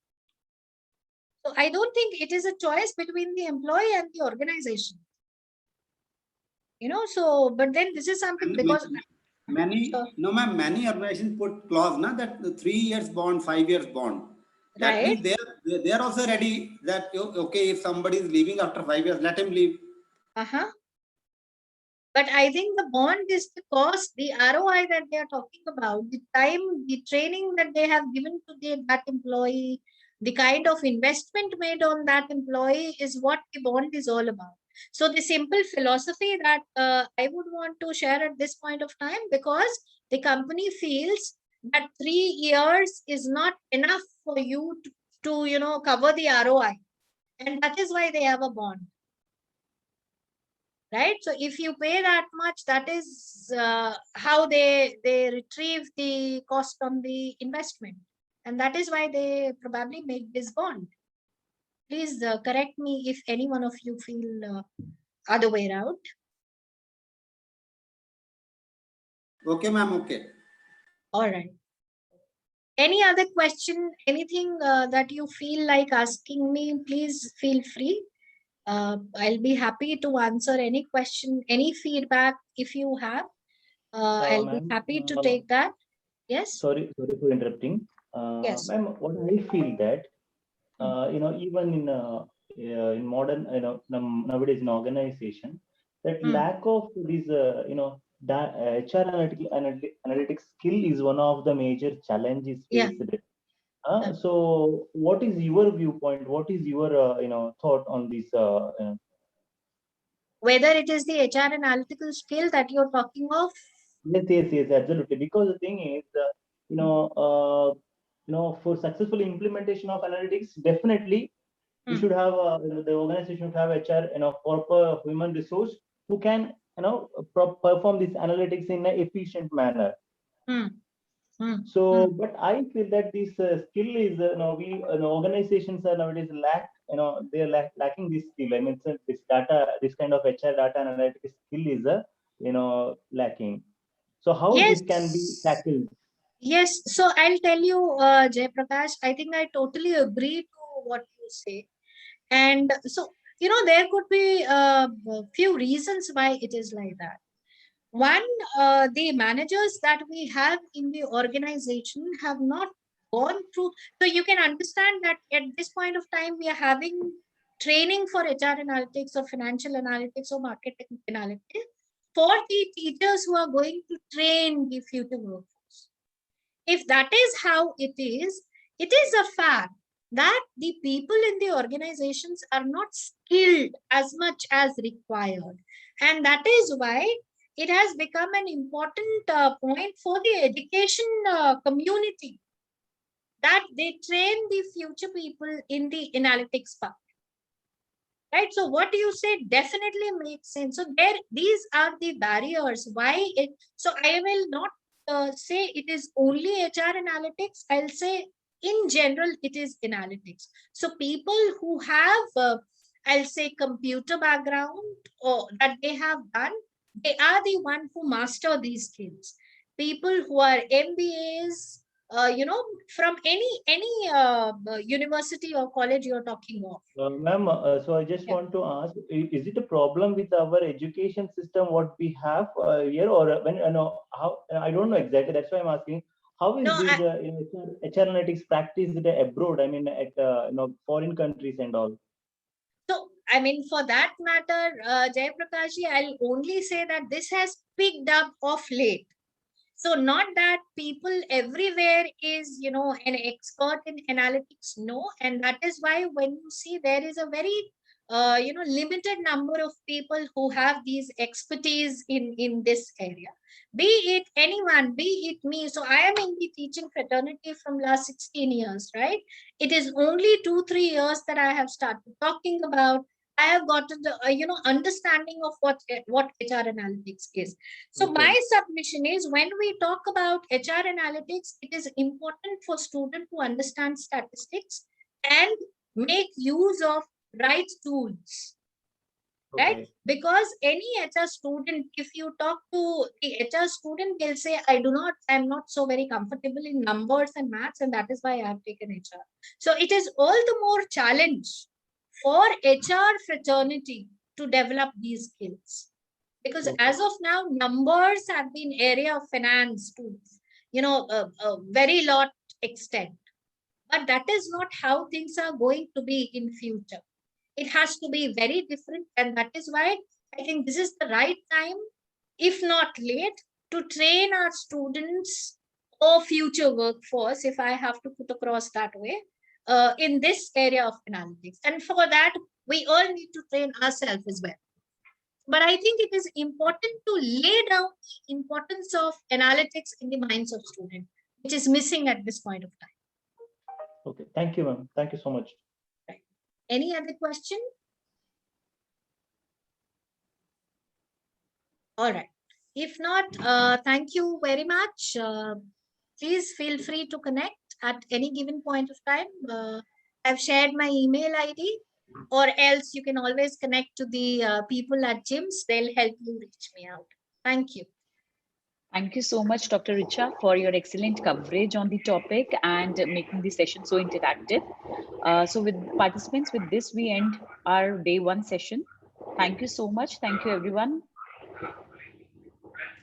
so I don't think it is a choice between the employee and the organization. You know, so, but then this is something because many organizations put clause na, that the 3 years bond, 5 years bond. That right. means they are also ready that, okay, if somebody is leaving after 5 years, let him leave. But I think the bond is the cost, the ROI that they are talking about, the time, the training that they have given to that employee, the kind of investment made on that employee is what the bond is all about. So the simple philosophy that I would want to share at this point of time, because the company feels that 3 years is not enough for you to cover the ROI. And that is why they have a bond. Right? So if you pay that much, that is how they retrieve the cost on the investment. And that is why they probably make this bond. Please correct me if any one of you feel other way around. Okay, ma'am, okay. All right. Any other question, anything that you feel like asking me, please feel free. I'll be happy to answer any question, any feedback if you have. I'll be happy to take that. Yes. Sorry for interrupting. Yes. Ma'am, what I feel that even in modern, nowadays in organization, that lack of these HR analytics skill is one of the major challenges faced. So what is your viewpoint? What is your thought on this? Whether it is the HR analytical skill that you're talking of? Yes, absolutely. Because the thing is, for successful implementation of analytics, definitely you should have the organization should have HR, proper human resource who can perform this analytics in an efficient manner. So, but I feel that this skill is, organizations are nowadays they're lacking this skill. I mean, so this kind of HR data analytics skill is, lacking. So how this can be tackled? Yes. So I'll tell you, Jay Prakash, I think I totally agree to what you say. And so, there could be a few reasons why it is like that. One, the managers that we have in the organization have not gone through. So you can understand that at this point of time, we are having training for HR analytics or financial analytics or market analytics for the teachers who are going to train the future workforce. If that is how it is a fact that the people in the organizations are not skilled as much as required. And that is why it has become an important point for the education community that they train the future people in the analytics part. Right? So what you say definitely makes sense. So these are the barriers why it. So I will not say it is only HR analytics. I'll say in general it is analytics. So people who have I'll say computer background or that they have done, they are the one who master these skills. People who are MBAs, from any university or college you're talking of. Ma'am, so I just want to ask, is it a problem with our education system, what we have here, or when, how, I don't know exactly, that's why I'm asking, how is this HR analytics practiced abroad, I mean, at foreign countries and all? So, I mean, for that matter, Jay Prakashi, I'll only say that this has picked up of late. So not that people everywhere is, an expert in analytics, no. And that is why when you see there is a very, limited number of people who have these expertise in this area. Be it anyone, be it me. So I am in the teaching fraternity from last 16 years, right? It is only 2-3 years that I have started talking about I have gotten the understanding of what HR analytics is. So Okay. my submission is, when we talk about HR analytics, it is important for student to understand statistics and make use of right tools. Right? Okay. Because any HR student, if you talk to the HR student, they'll say, I'm not so very comfortable in numbers and maths, and that is why I have taken HR. So it is all the more challenge for HR fraternity to develop these skills. Because as of now, numbers have been area of finance to, a very lot extent. But that is not how things are going to be in future. It has to be very different, and that is why I think this is the right time, if not late, to train our students or future workforce, if I have to put across that way, in this area of analytics. And for that, we all need to train ourselves as well. But I think it is important to lay down the importance of analytics in the minds of students, which is missing at this point of time. Okay. Thank you, ma'am. Thank you so much. Right. Any other question? All right. If not, thank you very much. Please feel free to connect at any given point of time. I've shared my email ID, or else you can always connect to the people at gyms. They'll help you reach me out. Thank you. Thank you so much, Dr. Richa, for your excellent coverage on the topic and making the session so interactive. So with participants, with this, we end our day 1 session. Thank you so much. Thank you, everyone.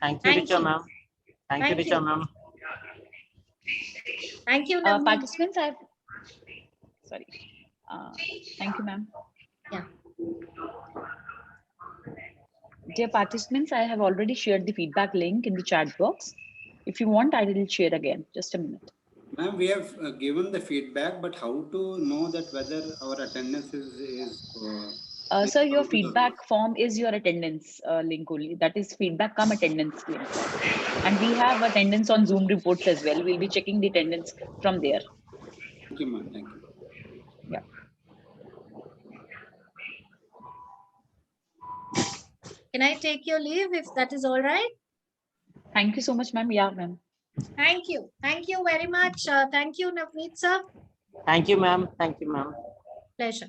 Thank you, Richa ma'am. Thank you, Richa ma'am. Thank you, participants. Sorry. Thank you, ma'am. Yeah. Dear participants, I have already shared the feedback link in the chat box. If you want, I will share again. Just a minute. Ma'am, we have given the feedback, but how to know that whether our attendance is Sir, your feedback form is your attendance link only. That is feedback come attendance link. And we have attendance on Zoom reports as well. We'll be checking the attendance from there. Thank you, ma'am. Thank you. Yeah. Can I take your leave if that is all right? Thank you so much, ma'am. Yeah, ma'am. Thank you. Thank you very much. Thank you, Navneet sir. Thank you, ma'am. Thank you, ma'am. Pleasure.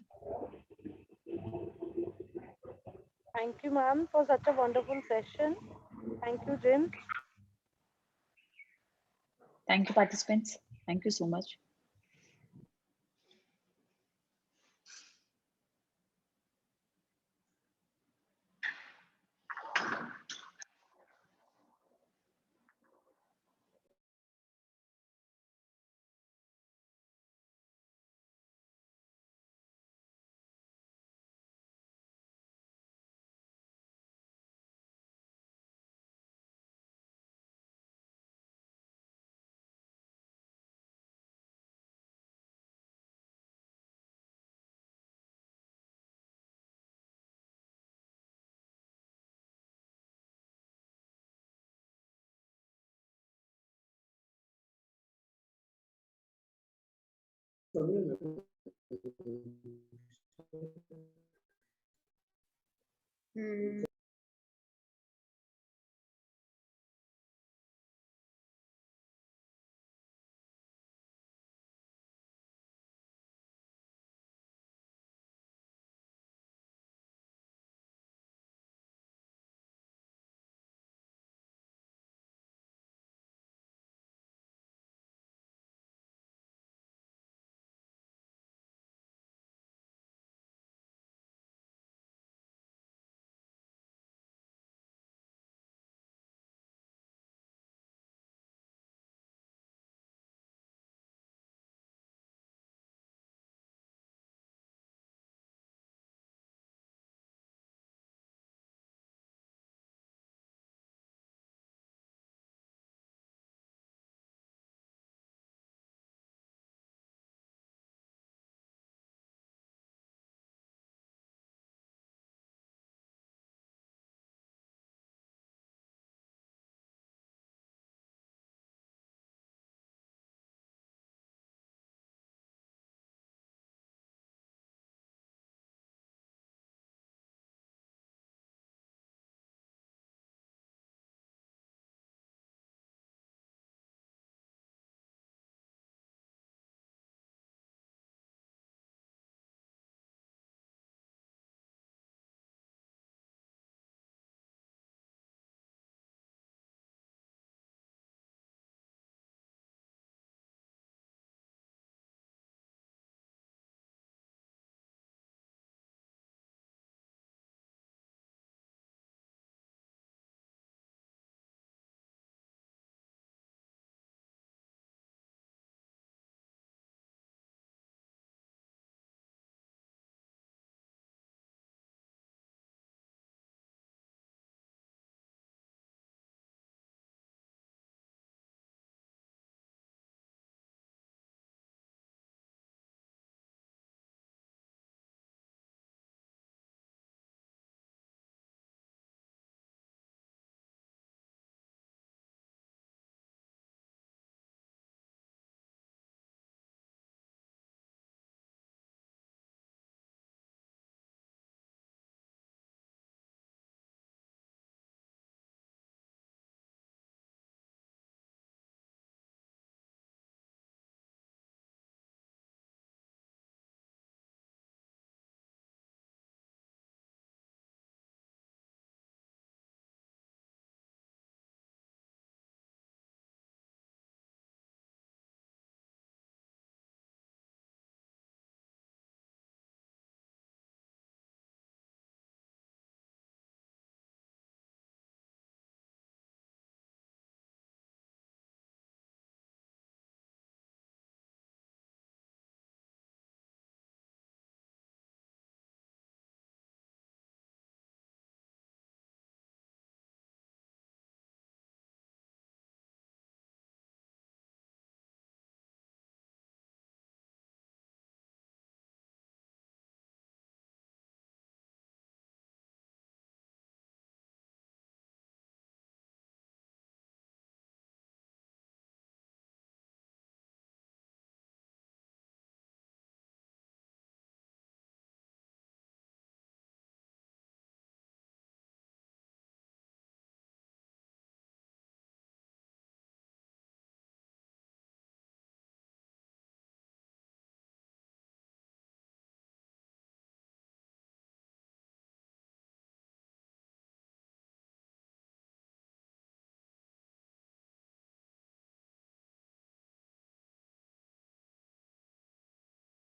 Thank you, ma'am, for such a wonderful session. Thank you, Jim. Thank you, participants. Thank you so much.